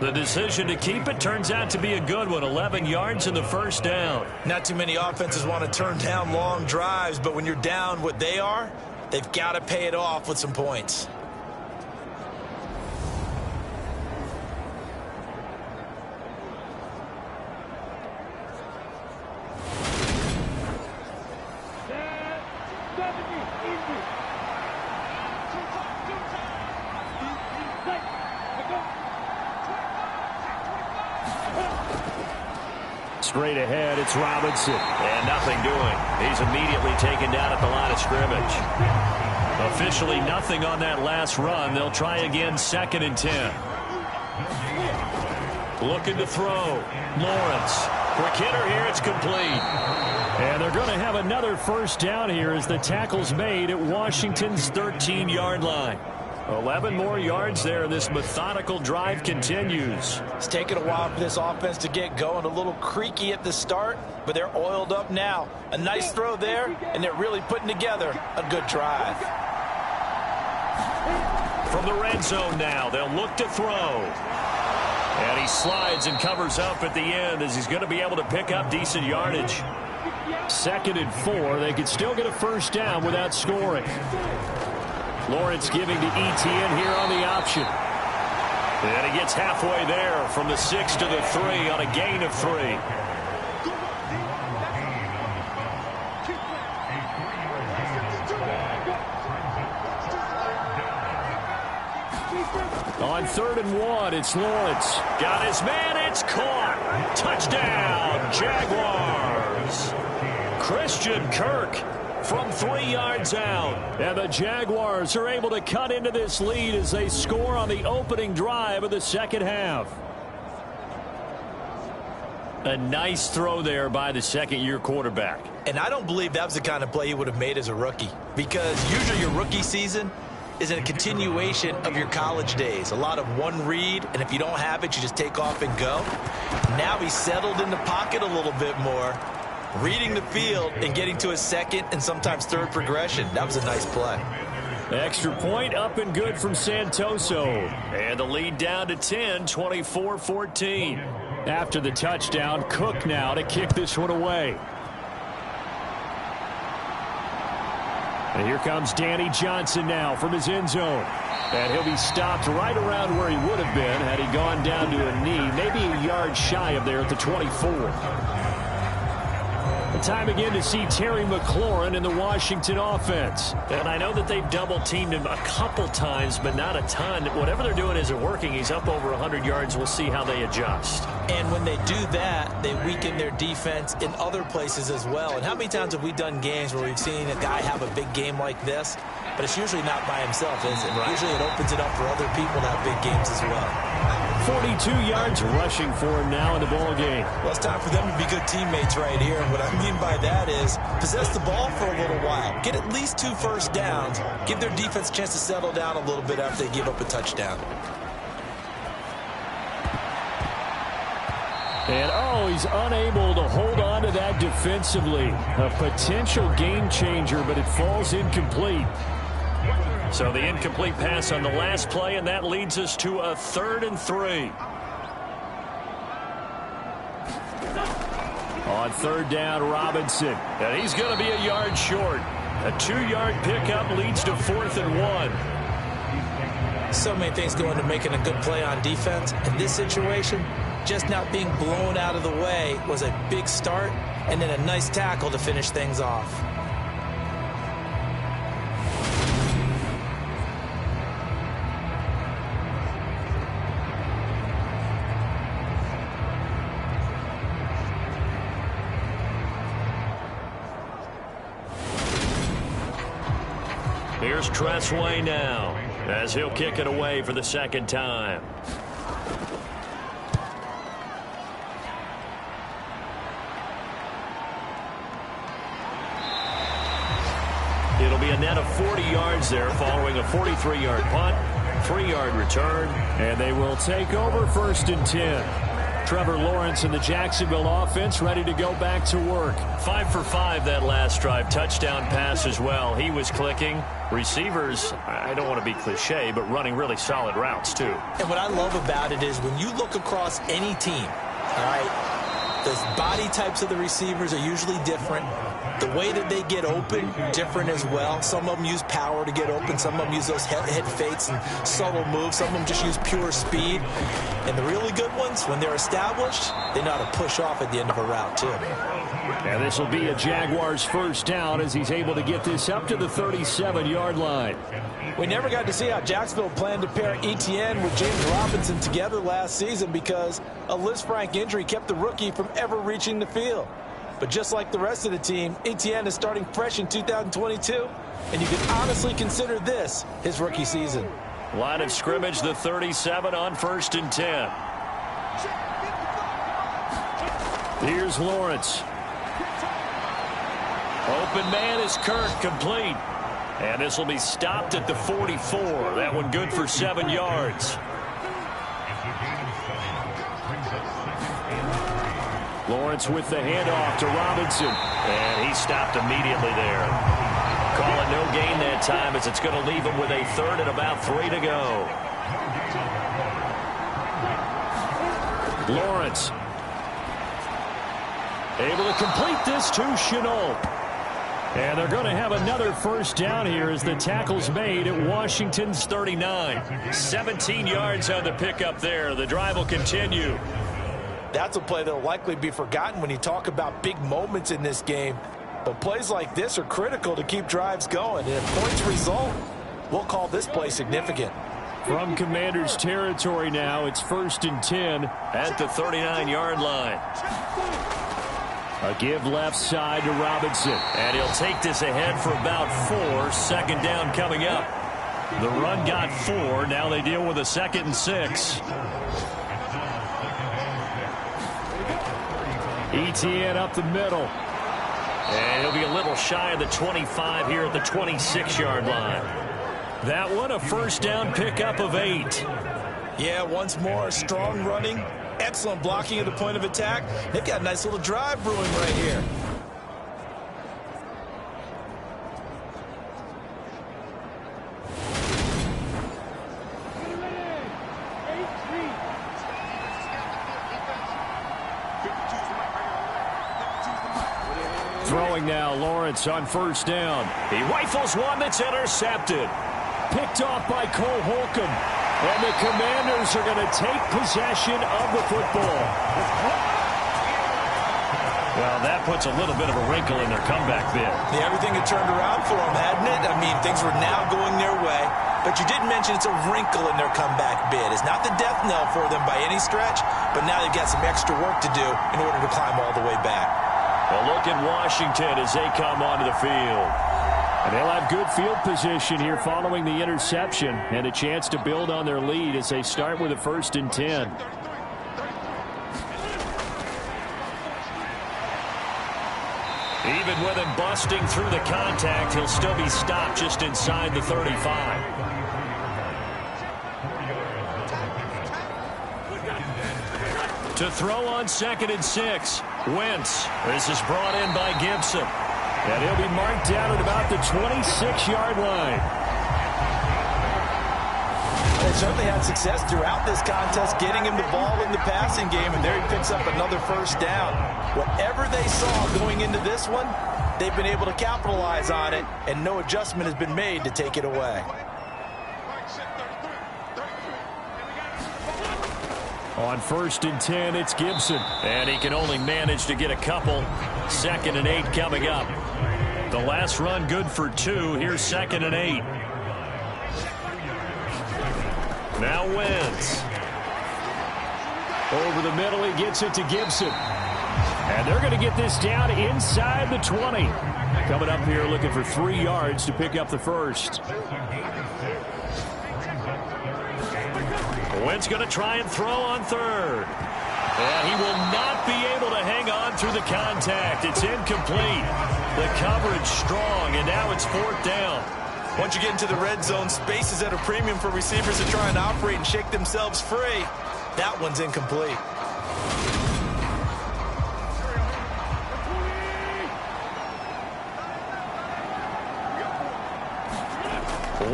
The decision to keep it turns out to be a good one. 11 yards in the 1st down. Not too many offenses want to turn down long drives, but when you're down what they are, they've got to pay it off with some points. Straight ahead, it's Robinson. And nothing doing. He's immediately taken down at the line of scrimmage. Officially nothing on that last run. They'll try again 2nd and 10. Looking to throw. Lawrence. Quick hitter here. It's complete. And they're going to have another 1st down here as the tackle's made at Washington's 13-yard line. 11 more yards there. This methodical drive continues. It's taken a while for this offense to get going. A little creaky at the start, but they're oiled up now. A nice throw there, and they're really putting together a good drive. From the red zone now, they'll look to throw. And he slides and covers up at the end as he's going to be able to pick up decent yardage. 2nd and 4. They could still get a 1st down without scoring. Lawrence giving to Etienne here on the option. And he gets halfway there from the 6 to the 3 on a gain of 3. On 3rd and 1, it's Lawrence. Got his man, it's caught. Touchdown, Jaguars. Christian Kirk from 3 yards out. And the Jaguars are able to cut into this lead as they score on the opening drive of the 2nd half. A nice throw there by the 2nd-year quarterback. And I don't believe that was the kind of play he would have made as a rookie, because usually your rookie season is a continuation of your college days. A lot of one read, and if you don't have it, you just take off and go. Now he's settled in the pocket a little bit more, reading the field and getting to his 2nd and sometimes 3rd progression. That was a nice play. Extra point up and good from Santoso. And the lead down to 10, 24-14. After the touchdown, Cook now to kick this one away. And here comes Danny Johnson now from his end zone. And he'll be stopped right around where he would have been had he gone down to a knee, maybe a yard shy of there at the 24. Time again to see Terry McLaurin in the Washington offense. And I know that they've double-teamed him a couple times, but not a ton. Whatever they're doing isn't working. He's up over 100 yards. We'll see how they adjust. And when they do that, they weaken their defense in other places as well. And how many times have we done games where we've seen a guy have a big game like this, but it's usually not by himself, is it? Right. Usually it opens it up for other people to have big games as well. 42 yards rushing for him now in the ball game. Well, it's time for them to be good teammates right here. And what I mean by that is possess the ball for a little while. Get at least 2 first downs. Give their defense a chance to settle down a little bit after they give up a touchdown. And, oh, he's unable to hold on to that defensively. A potential game changer, but it falls incomplete. So the incomplete pass on the last play, and that leads us to a 3rd and 3. On 3rd down, Robinson. And he's going to be a yard short. A 2-yard pickup leads to 4th and 1. So many things go into making a good play on defense. In this situation, just not being blown out of the way was a big start, and then a nice tackle to finish things off. Here's Tressway now, as he'll kick it away for the 2nd time. It'll be a net of 40 yards there following a 43-yard punt, 3-yard return, and they will take over 1st and 10. Trevor Lawrence and the Jacksonville offense ready to go back to work. 5 for 5 that last drive. Touchdown pass as well. He was clicking. Receivers, I don't want to be cliche, but running really solid routes too. And what I love about it is when you look across any team, all right, the body types of the receivers are usually different. The way that they get open, different as well. Some of them use power to get open. Some of them use those head fakes and subtle moves. Some of them just use pure speed. And the really good ones, when they're established, they know how to push off at the end of a route, too. And this will be a Jaguars 1st down as he's able to get this up to the 37-yard line. We never got to see how Jacksonville planned to pair Etienne with James Robinson together last season because a Lisfranc injury kept the rookie from ever reaching the field. But just like the rest of the team, Etienne is starting fresh in 2022, and you can honestly consider this his rookie season. Line of scrimmage, the 37 on 1st and 10. Here's Lawrence. Open man is Kirk, complete. And this will be stopped at the 44. That one good for 7 yards. Lawrence with the handoff to Robinson. And he stopped immediately there. Calling no gain that time as it's going to leave him with a 3rd and about 3 to go. Lawrence able to complete this to Chenault. And they're going to have another 1st down here as the tackle's made at Washington's 39. 17 yards on the pickup there. The drive will continue. That's a play that will likely be forgotten when you talk about big moments in this game. But plays like this are critical to keep drives going. And if points result, we'll call this play significant. From Commanders territory now, it's 1st and 10 at the 39-yard line. A give left side to Robinson. And he'll take this ahead for about 4. 2nd down coming up. The run got 4. Now they deal with a 2nd and 6. Etienne up the middle. And he'll be a little shy of the 25 here at the 26-yard line. That one a 1st down pickup of 8. Yeah, once more, strong running. Excellent blocking at the point of attack. They've got a nice little drive brewing right here. Throwing now, Lawrence on 1st down. He rifles one that's intercepted. Picked off by Cole Holcomb. And the Commanders are going to take possession of the football. Well, that puts a little bit of a wrinkle in their comeback bid. Yeah, everything had turned around for them, hadn't it? I mean, things were now going their way. But you did mention it's a wrinkle in their comeback bid. It's not the death knell for them by any stretch, but now they've got some extra work to do in order to climb all the way back. A look at Washington as they come onto the field. And they'll have good field position here following the interception and a chance to build on their lead as they start with a 1st and 10. Even with him busting through the contact, he'll still be stopped just inside the 35. To throw on 2nd and 6. Wentz. This is brought in by Gibson. And he'll be marked down at about the 26-yard line. They certainly had success throughout this contest getting him the ball in the passing game, and there he picks up another 1st down. Whatever they saw going into this one, they've been able to capitalize on it, and no adjustment has been made to take it away. On 1st and 10, it's Gibson. And he can only manage to get a couple. 2nd and 8 coming up. The last run good for 2. Here's 2nd and 8. Now Wentz. Over the middle, he gets it to Gibson. And they're going to get this down inside the 20. Coming up here looking for 3 yards to pick up the 1st. Wentz going to try and throw on 3rd. And he will not be able to hang on through the contact. It's incomplete. The coverage strong, and now it's 4th down. Once you get into the red zone, space is at a premium for receivers to try and operate and shake themselves free. That one's incomplete.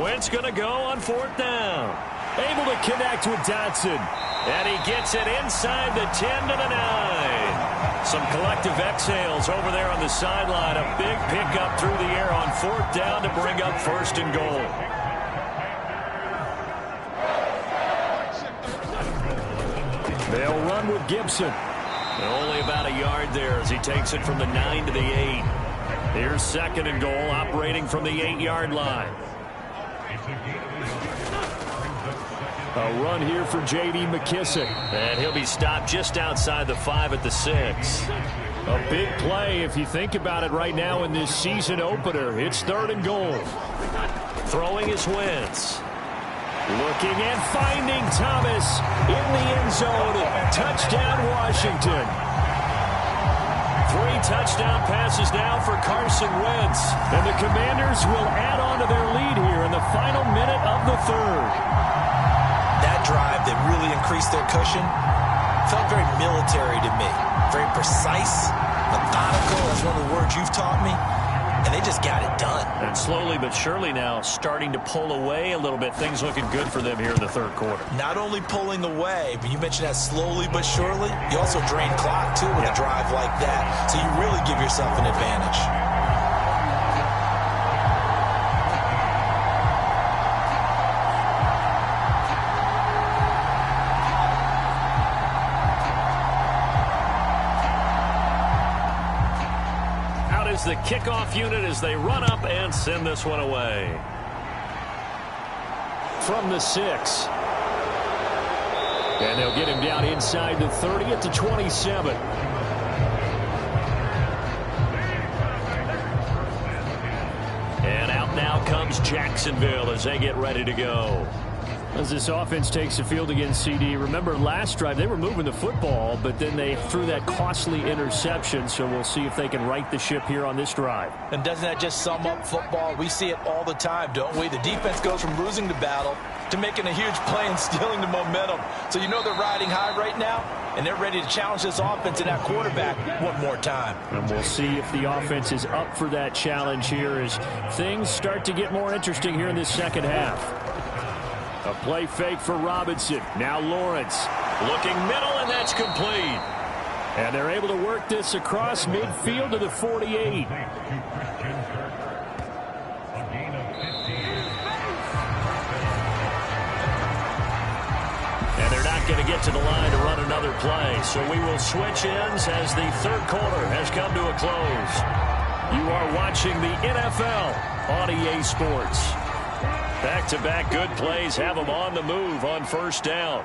Wentz going to go on 4th down. Able to connect with Dotson. And he gets it inside the 10 to the 9. Some collective exhales over there on the sideline. A big pickup through the air on 4th down to bring up 1st and goal. They'll run with Gibson. Only about a yard there as he takes it from the 9 to the 8. Here's 2nd and goal, operating from the 8-yard line. A run here for J.D. McKissick. And he'll be stopped just outside the 5 at the 6. A big play if you think about it right now in this season opener. It's 3rd and goal. Throwing is Wentz. Looking and finding Thomas in the end zone. Touchdown, Washington. 3 touchdown passes now for Carson Wentz. And the Commanders will add on to their lead here in the final minute of the 3rd. That drive that really increased their cushion felt very military to me. Very precise, methodical. That's one of the words you've taught me. And they just got it done. And slowly but surely now starting to pull away a little bit. Things looking good for them here in the 3rd quarter. Not only pulling away, but you mentioned that slowly but surely. You also drain clock, too, with a drive like that. So you really give yourself an advantage. The kickoff unit as they run up and send this one away. From the 6. And they'll get him down inside the 30 at the 27. And out now comes Jacksonville as they get ready to go. As this offense takes the field against CD, remember last drive they were moving the football, but then they threw that costly interception, so we'll see if they can right the ship here on this drive. And doesn't that just sum up football? We see it all the time, don't we? The defense goes from losing the battle to making a huge play and stealing the momentum. So you know they're riding high right now, and they're ready to challenge this offense and that quarterback one more time. And we'll see if the offense is up for that challenge here as things start to get more interesting here in this 2nd half. A play fake for Robinson. Now Lawrence looking middle, and that's complete. And they're able to work this across midfield to the 48. And they're not going to get to the line to run another play. So we will switch ends as the 3rd quarter has come to a close. You are watching the NFL on EA Sports. Back-to-back good plays have them on the move on 1st down.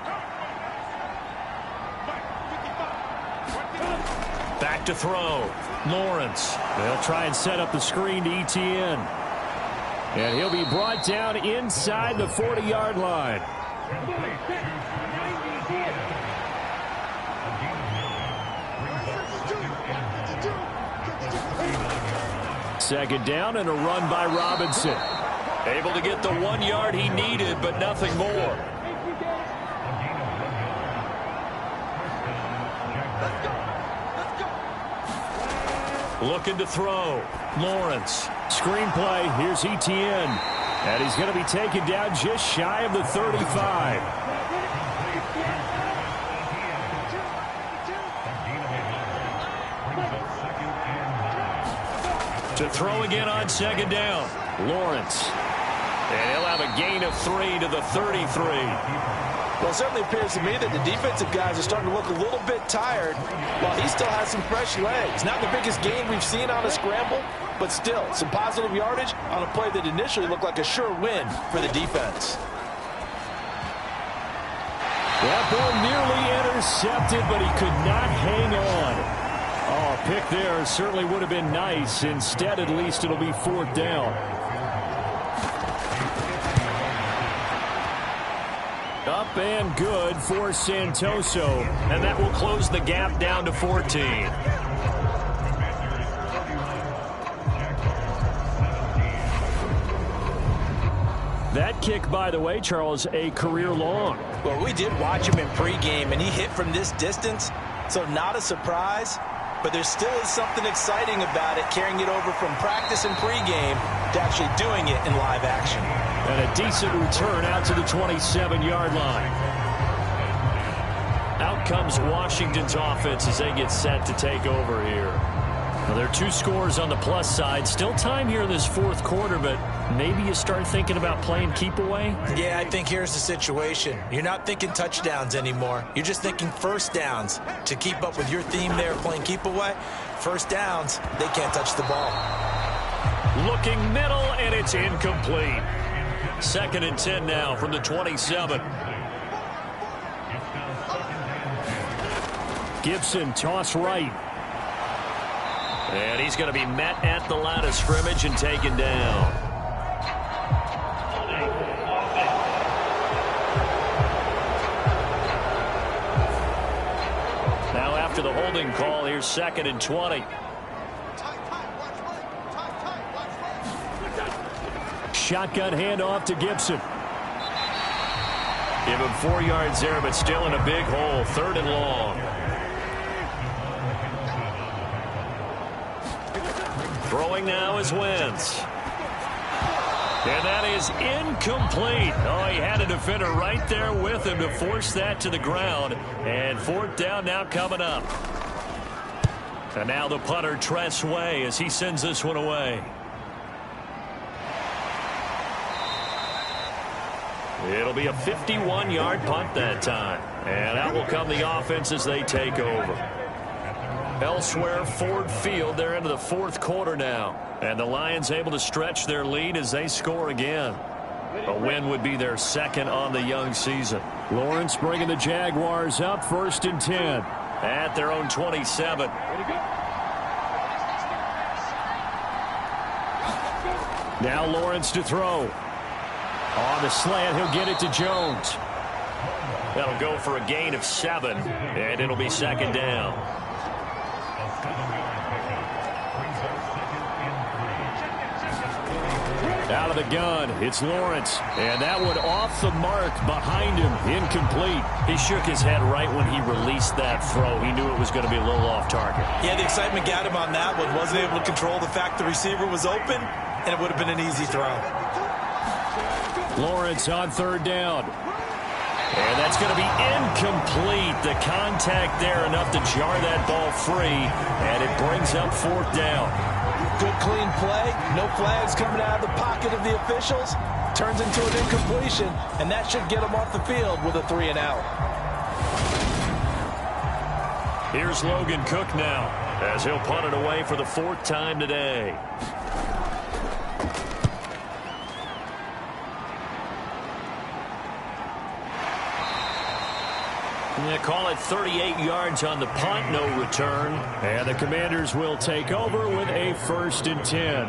Back to throw. Lawrence. They'll try and set up the screen to ETN. And he'll be brought down inside the 40-yard line. Second down and a run by Robinson. Able to get the 1 yard he needed, but nothing more. Looking to throw. Lawrence. Screenplay. Here's Etienne. And he's going to be taken down just shy of the 35. To throw again on second down. Lawrence. And he'll have a gain of 3 to the 33. Well, it certainly appears to me that the defensive guys are starting to look a little bit tired while he still has some fresh legs. Not the biggest gain we've seen on a scramble, but still some positive yardage on a play that initially looked like a sure win for the defense. That ball nearly intercepted, but he could not hang on. Oh, a pick there certainly would have been nice. Instead, at least it'll be fourth down. Up and good for Santoso, and that will close the gap down to 14. That kick, by the way, Charles, a career long. Well, we did watch him in pregame, and he hit from this distance, so not a surprise. But there still is something exciting about it, carrying it over from practice and pregame to actually doing it in live action. And a decent return out to the 27-yard line. Out comes Washington's offense as they get set to take over here. Well, there are 2 scores on the plus side. Still time here in this fourth quarter, but maybe you start thinking about playing keep away? Yeah, I think here's the situation. You're not thinking touchdowns anymore. You're just thinking first downs. To keep up with your theme there, playing keep away, first downs, they can't touch the ball. Looking middle, and it's incomplete. 2nd and 10 now from the 27. Gibson toss right. And he's going to be met at the line of scrimmage and taken down. Now after the holding call, here's 2nd and 20. Shotgun handoff to Gibson. Give him 4 yards there, but still in a big hole. 3rd and long. Throwing now is Wentz. And that is incomplete. Oh, he had a defender right there with him to force that to the ground. And 4th down now coming up. And now the punter, Tress Way, as he sends this one away. It'll be a 51-yard punt that time. And out will come the offense as they take over. Elsewhere, Ford Field, they're into the fourth quarter now. And the Lions able to stretch their lead as they score again. A win would be their 2nd on the young season. Lawrence bringing the Jaguars up, 1st and 10. At their own 27. Now Lawrence to throw. On the slant, he'll get it to Jones. That'll go for a gain of 7, and it'll be 2nd down. Out of the gun, it's Lawrence. And that one off the mark behind him, incomplete. He shook his head right when he released that throw. He knew it was going to be a little off target. Yeah, the excitement got him on that one. Wasn't able to control the fact the receiver was open, and it would have been an easy throw. Lawrence on 3rd down. And that's going to be incomplete. The contact there enough to jar that ball free. And it brings up 4th down. Good clean play. No flags coming out of the pocket of the officials. Turns into an incompletion. And that should get him off the field with a 3 and out. Here's Logan Cook now as he'll punt it away for the 4th time today. They call it 38 yards on the punt, no return. And the Commanders will take over with a 1st and 10.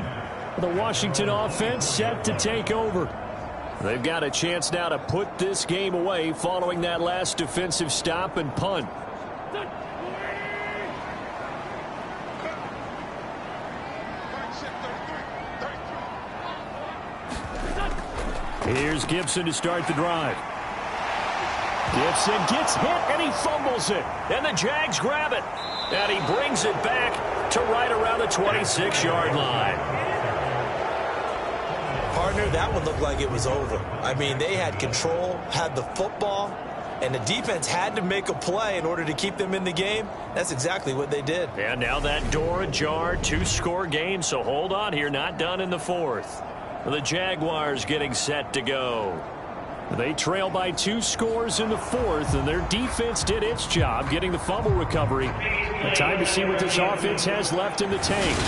The Washington offense set to take over. They've got a chance now to put this game away following that last defensive stop and punt. Here's Gibson to start the drive. Gibson gets hit and he fumbles it. And the Jags grab it. And he brings it back to right around the 26-yard line. Partner, that one looked like it was over. I mean, they had control, had the football, and the defense had to make a play in order to keep them in the game. That's exactly what they did. And now that door ajar, 2-score game, so hold on here, not done in the fourth. The Jaguars getting set to go. They trail by 2 scores in the fourth, and their defense did its job getting the fumble recovery. Time to see what this offense has left in the tank.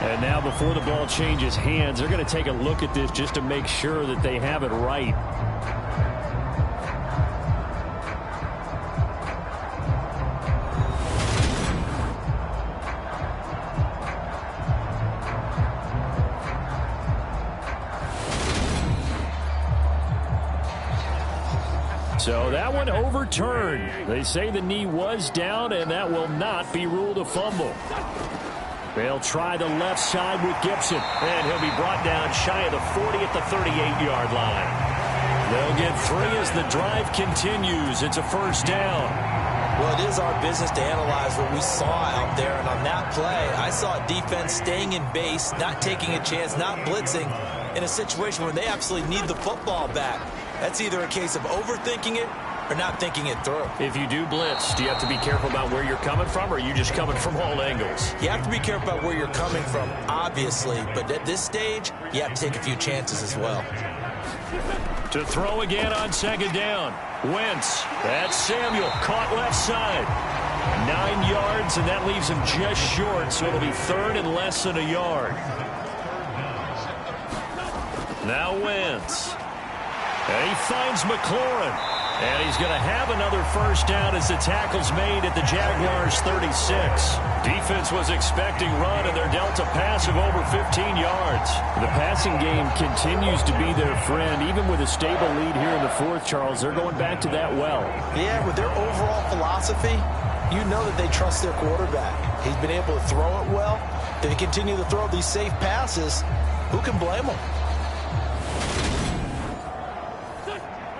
And now before the ball changes hands, they're going to take a look at this just to make sure that they have it right. So that one overturned. They say the knee was down, and that will not be ruled a fumble. They'll try the left side with Gibson, and he'll be brought down shy of the 40 at the 38-yard line. They'll get 3 as the drive continues. It's a first down. Well, it is our business to analyze what we saw out there, and on that play, I saw defense staying in base, not taking a chance, not blitzing, in a situation where they absolutely need the football back. That's either a case of overthinking it or not thinking it through. If you do blitz, do you have to be careful about where you're coming from, or are you just coming from all angles? You have to be careful about where you're coming from, obviously, but at this stage, you have to take a few chances as well. To throw again on second down. Wentz. That's Samuel. Caught left side. 9 yards, and that leaves him just short, so it'll be third and less than a yard. Now Wentz. And he finds McLaurin. And he's going to have another first down as the tackle's made at the Jaguars' 36. Defense was expecting run, and they're dealt a pass of over 15 yards. The passing game continues to be their friend. Even with a stable lead here in the fourth, Charles, they're going back to that well. Yeah, with their overall philosophy, you know that they trust their quarterback. He's been able to throw it well. If they continue to throw these safe passes, who can blame them?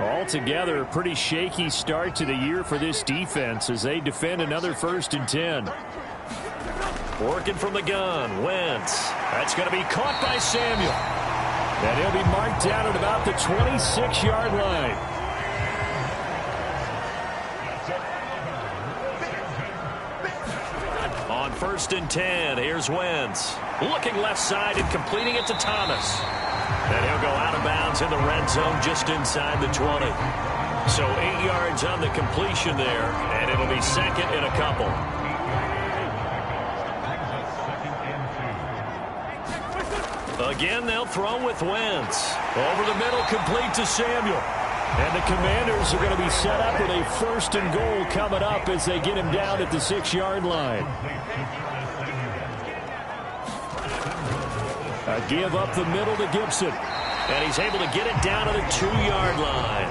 Altogether, a pretty shaky start to the year for this defense as they defend another 1st and 10. Working from the gun, Wentz. That's going to be caught by Samuel. And he'll be marked down at about the 26-yard line. On 1st and 10, here's Wentz. Looking left side and completing it to Thomas. And he'll go out of bounds in the red zone just inside the 20. So 8 yards on the completion there, and it'll be second and a couple. Again, they'll throw with Wentz. Over the middle, complete to Samuel. And the Commanders are going to be set up with a 1st and goal coming up as they get him down at the 6-yard line. A give up the middle to Gibson. And he's able to get it down to the 2-yard line.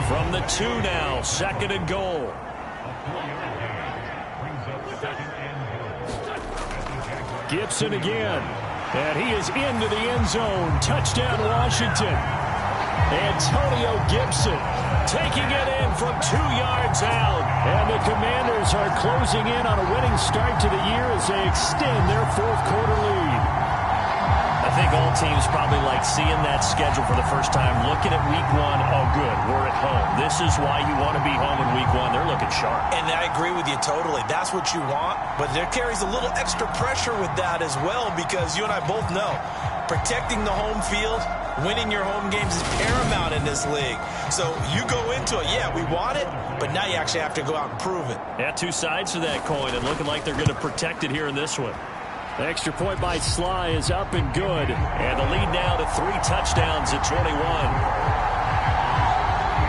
From the 2 now, 2nd and goal. Gibson again. And he is into the end zone. Touchdown, Washington. Antonio Gibson taking it in from 2 yards out. And the Commanders are closing in on a winning start to the year as they extend their 4th quarter lead. I think all teams probably like seeing that schedule for the first time, looking at week 1. Oh, good, we're at home. This is why you want to be home in week 1. They're looking sharp. And I agree with you totally. That's what you want. But there carries a little extra pressure with that as well, because you and I both know protecting the home field, winning your home games is paramount in this league. So you go into it, yeah, we want it, but now you actually have to go out and prove it. Yeah, 2 sides to that coin, and looking like they're going to protect it here in this one. The extra point by Sly is up and good. And the lead now to 3 touchdowns at 21.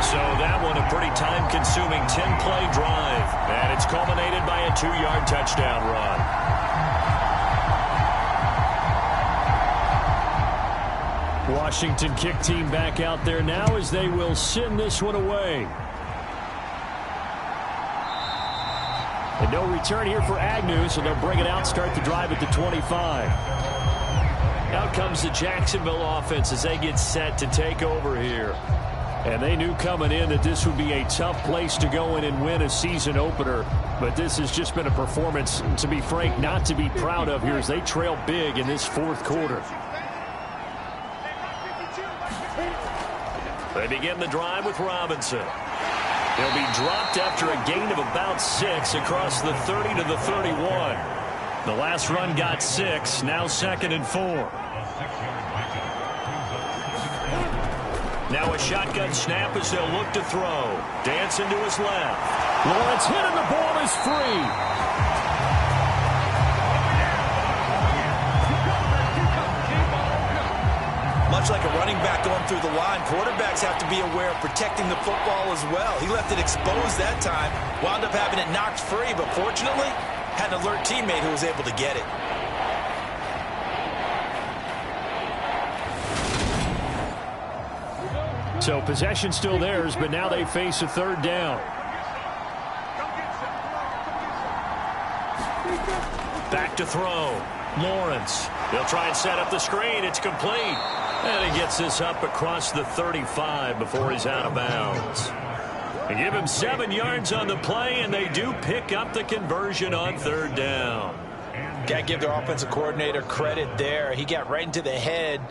So that one a pretty time-consuming 10-play drive. And it's culminated by a 2-yard touchdown run. Washington kick team back out there now as they will send this one away. And no return here for Agnew, so they'll bring it out, start the drive at the 25. Out comes the Jacksonville offense as they get set to take over here. And they knew coming in that this would be a tough place to go in and win a season opener. But this has just been a performance, to be frank, not to be proud of here as they trail big in this fourth quarter. They begin the drive with Robinson. He'll be dropped after a gain of about 6 across the 30 to the 31. The last run got 6, now 2nd and 4. Now a shotgun snap as they'll look to throw. Dancing to his left. Lawrence hit and the ball is free. Much like a running back going through the line, quarterbacks have to be aware of protecting the football as well. He left it exposed that time, wound up having it knocked free, but fortunately, had an alert teammate who was able to get it. So possession still theirs, but now they face a 3rd down. Back to throw. Lawrence. They'll try and set up the screen. It's complete. And he gets this up across the 35 before he's out of bounds. They give him 7 yards on the play, and they do pick up the conversion on 3rd down. Got to give their offensive coordinator credit there. He got right into the head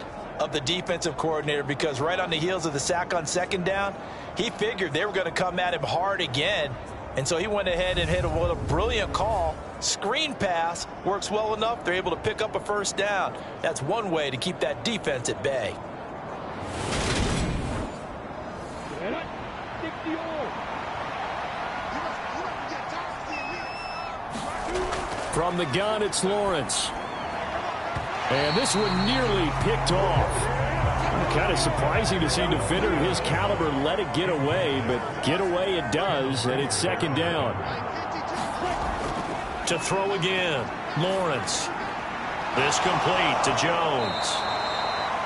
of the defensive coordinator because right on the heels of the sack on 2nd down, he figured they were going to come at him hard again. And so he went ahead and hit a brilliant call. Screen pass works well enough. They're able to pick up a 1st down. That's one way to keep that defense at bay. From the gun, it's Lawrence. And this one nearly picked off. Kind of surprising to see a defender of his caliber let it get away, but get away it does, and it's 2nd down. To throw again, Lawrence. This complete to Jones.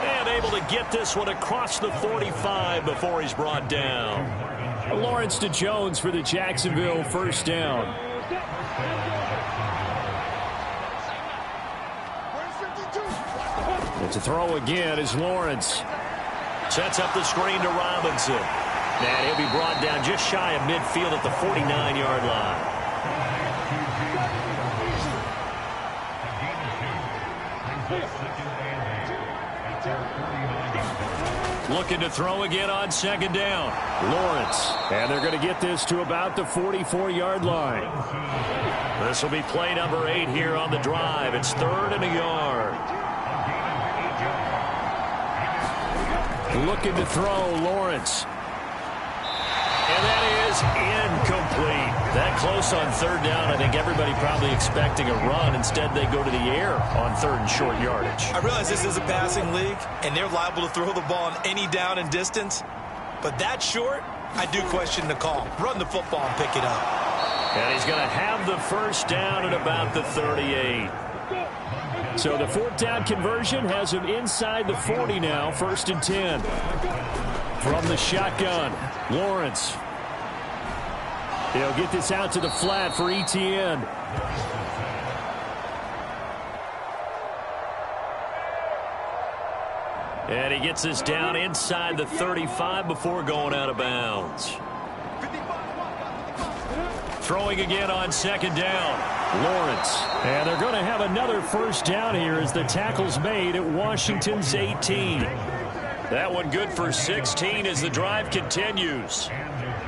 And able to get this one across the 45 before he's brought down. Lawrence to Jones for the Jacksonville 1st down. And to throw again is Lawrence. Sets up the screen to Robinson. And he'll be brought down just shy of midfield at the 49-yard line. Looking to throw again on 2nd down. Lawrence. And they're going to get this to about the 44-yard line. This will be play number 8 here on the drive. It's 3rd and a yard. Looking to throw, Lawrence. And that is incomplete. That close on 3rd down. I think everybody probably expecting a run. Instead, they go to the air on 3rd and short yardage. I realize this is a passing league, and they're liable to throw the ball on any down and distance. But that short, I do question the call. Run the football and pick it up. And he's going to have the 1st down at about the 38. So the 4th down conversion has him inside the 40 now, 1st and 10. From the shotgun, Lawrence. He'll get this out to the flat for Etienne. And he gets this down inside the 35 before going out of bounds. Throwing again on 2nd down. Lawrence. And they're going to have another 1st down here as the tackle's made at Washington's 18. That one good for 16 as the drive continues.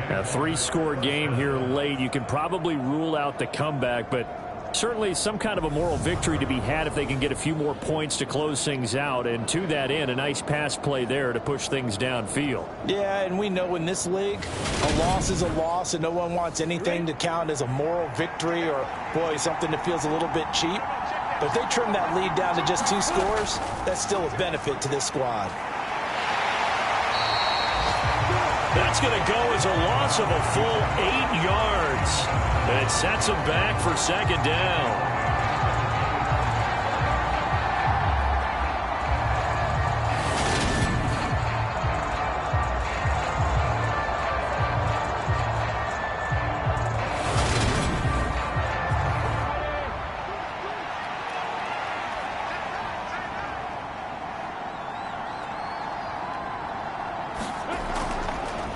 A 3-score game here late. You can probably rule out the comeback, but certainly some kind of a moral victory to be had if they can get a few more points to close things out. And to that end, a nice pass play there to push things downfield. Yeah, and we know in this league, a loss is a loss, and no one wants anything to count as a moral victory or, boy, something that feels a little bit cheap. But if they trim that lead down to just 2 scores, that's still a benefit to this squad. That's going to go as a loss of a full 8 yards. And it sets him back for 2nd down.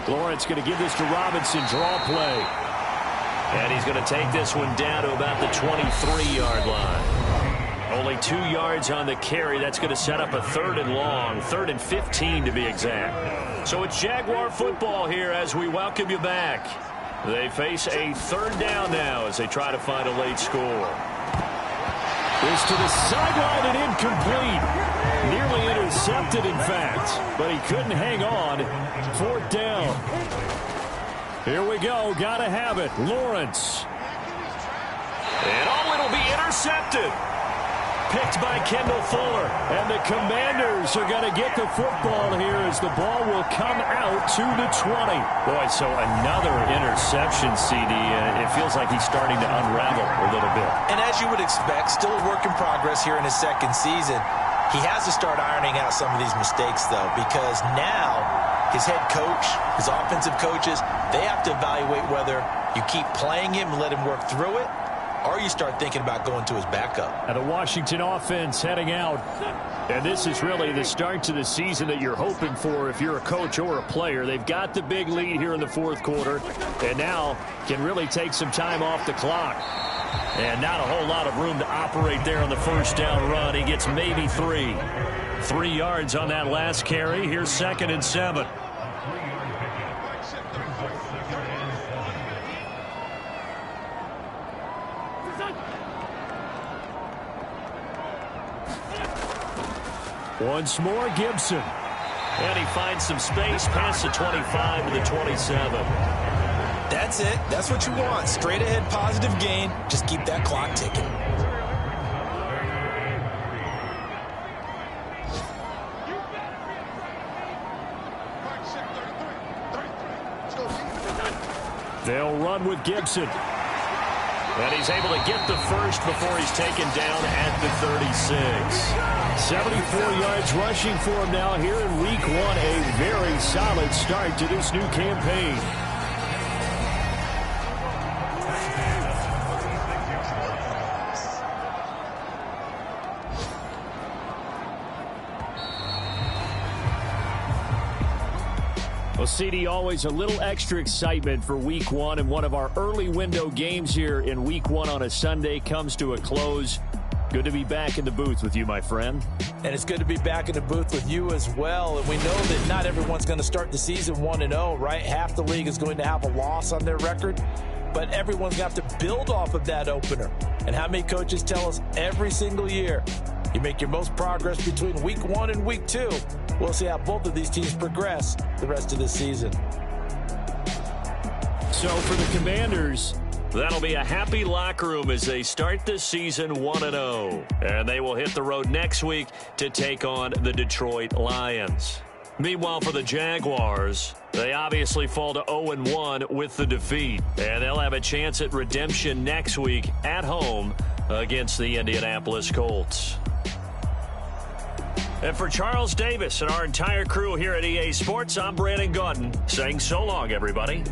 Lawrence going to give this to Robinson. Draw play. And he's going to take this one down to about the 23-yard line. Only 2 yards on the carry. That's going to set up a 3rd and long. 3rd and 15 to be exact. So it's Jaguar football here as we welcome you back. They face a 3rd down now as they try to find a late score. This to the sideline and incomplete. Nearly intercepted, in fact, but he couldn't hang on. 4th down. Here we go. Got to have it. Lawrence. And it'll be intercepted. Picked by Kendall Fuller. And the Commanders are going to get the football here as the ball will come out to the 20. Boy, so another interception, CD. It feels like he's starting to unravel a little bit. And as you would expect, still a work in progress here in his 2nd season. He has to start ironing out some of these mistakes, though, because now his head coach, his offensive coaches, they have to evaluate whether you keep playing him and let him work through it, or you start thinking about going to his backup. And the Washington offense heading out. And this is really the start to the season that you're hoping for if you're a coach or a player. They've got the big lead here in the 4th quarter, and now can really take some time off the clock. And not a whole lot of room to operate there on the 1st down run. He gets maybe 3. 3 yards on that last carry. Here's 2nd and 7. Once more, Gibson. And he finds some space past the 25 to the 27. That's it. That's what you want. Straight ahead positive gain. Just keep that clock ticking. They'll run with Gibson. And he's able to get the first before he's taken down at the 36. 74 yards rushing for him now here in week 1. A very solid start to this new campaign. Well, CD, always a little extra excitement for week 1, and one of our early window games here in week 1 on a Sunday comes to a close. Good to be back in the booth with you, my friend. And it's good to be back in the booth with you as well. And we know that not everyone's going to start the season 1-0, right? Half the league is going to have a loss on their record, but everyone's going to have to build off of that opener. And how many coaches tell us every single year, you make your most progress between week 1 and week 2. We'll see how both of these teams progress the rest of this season. So for the Commanders, that'll be a happy locker room as they start this season 1-0. And they will hit the road next week to take on the Detroit Lions. Meanwhile, for the Jaguars, they obviously fall to 0-1 with the defeat. And they'll have a chance at redemption next week at home against the Indianapolis Colts. And for Charles Davis and our entire crew here at EA Sports, I'm Brandon Gaudin saying so long, everybody.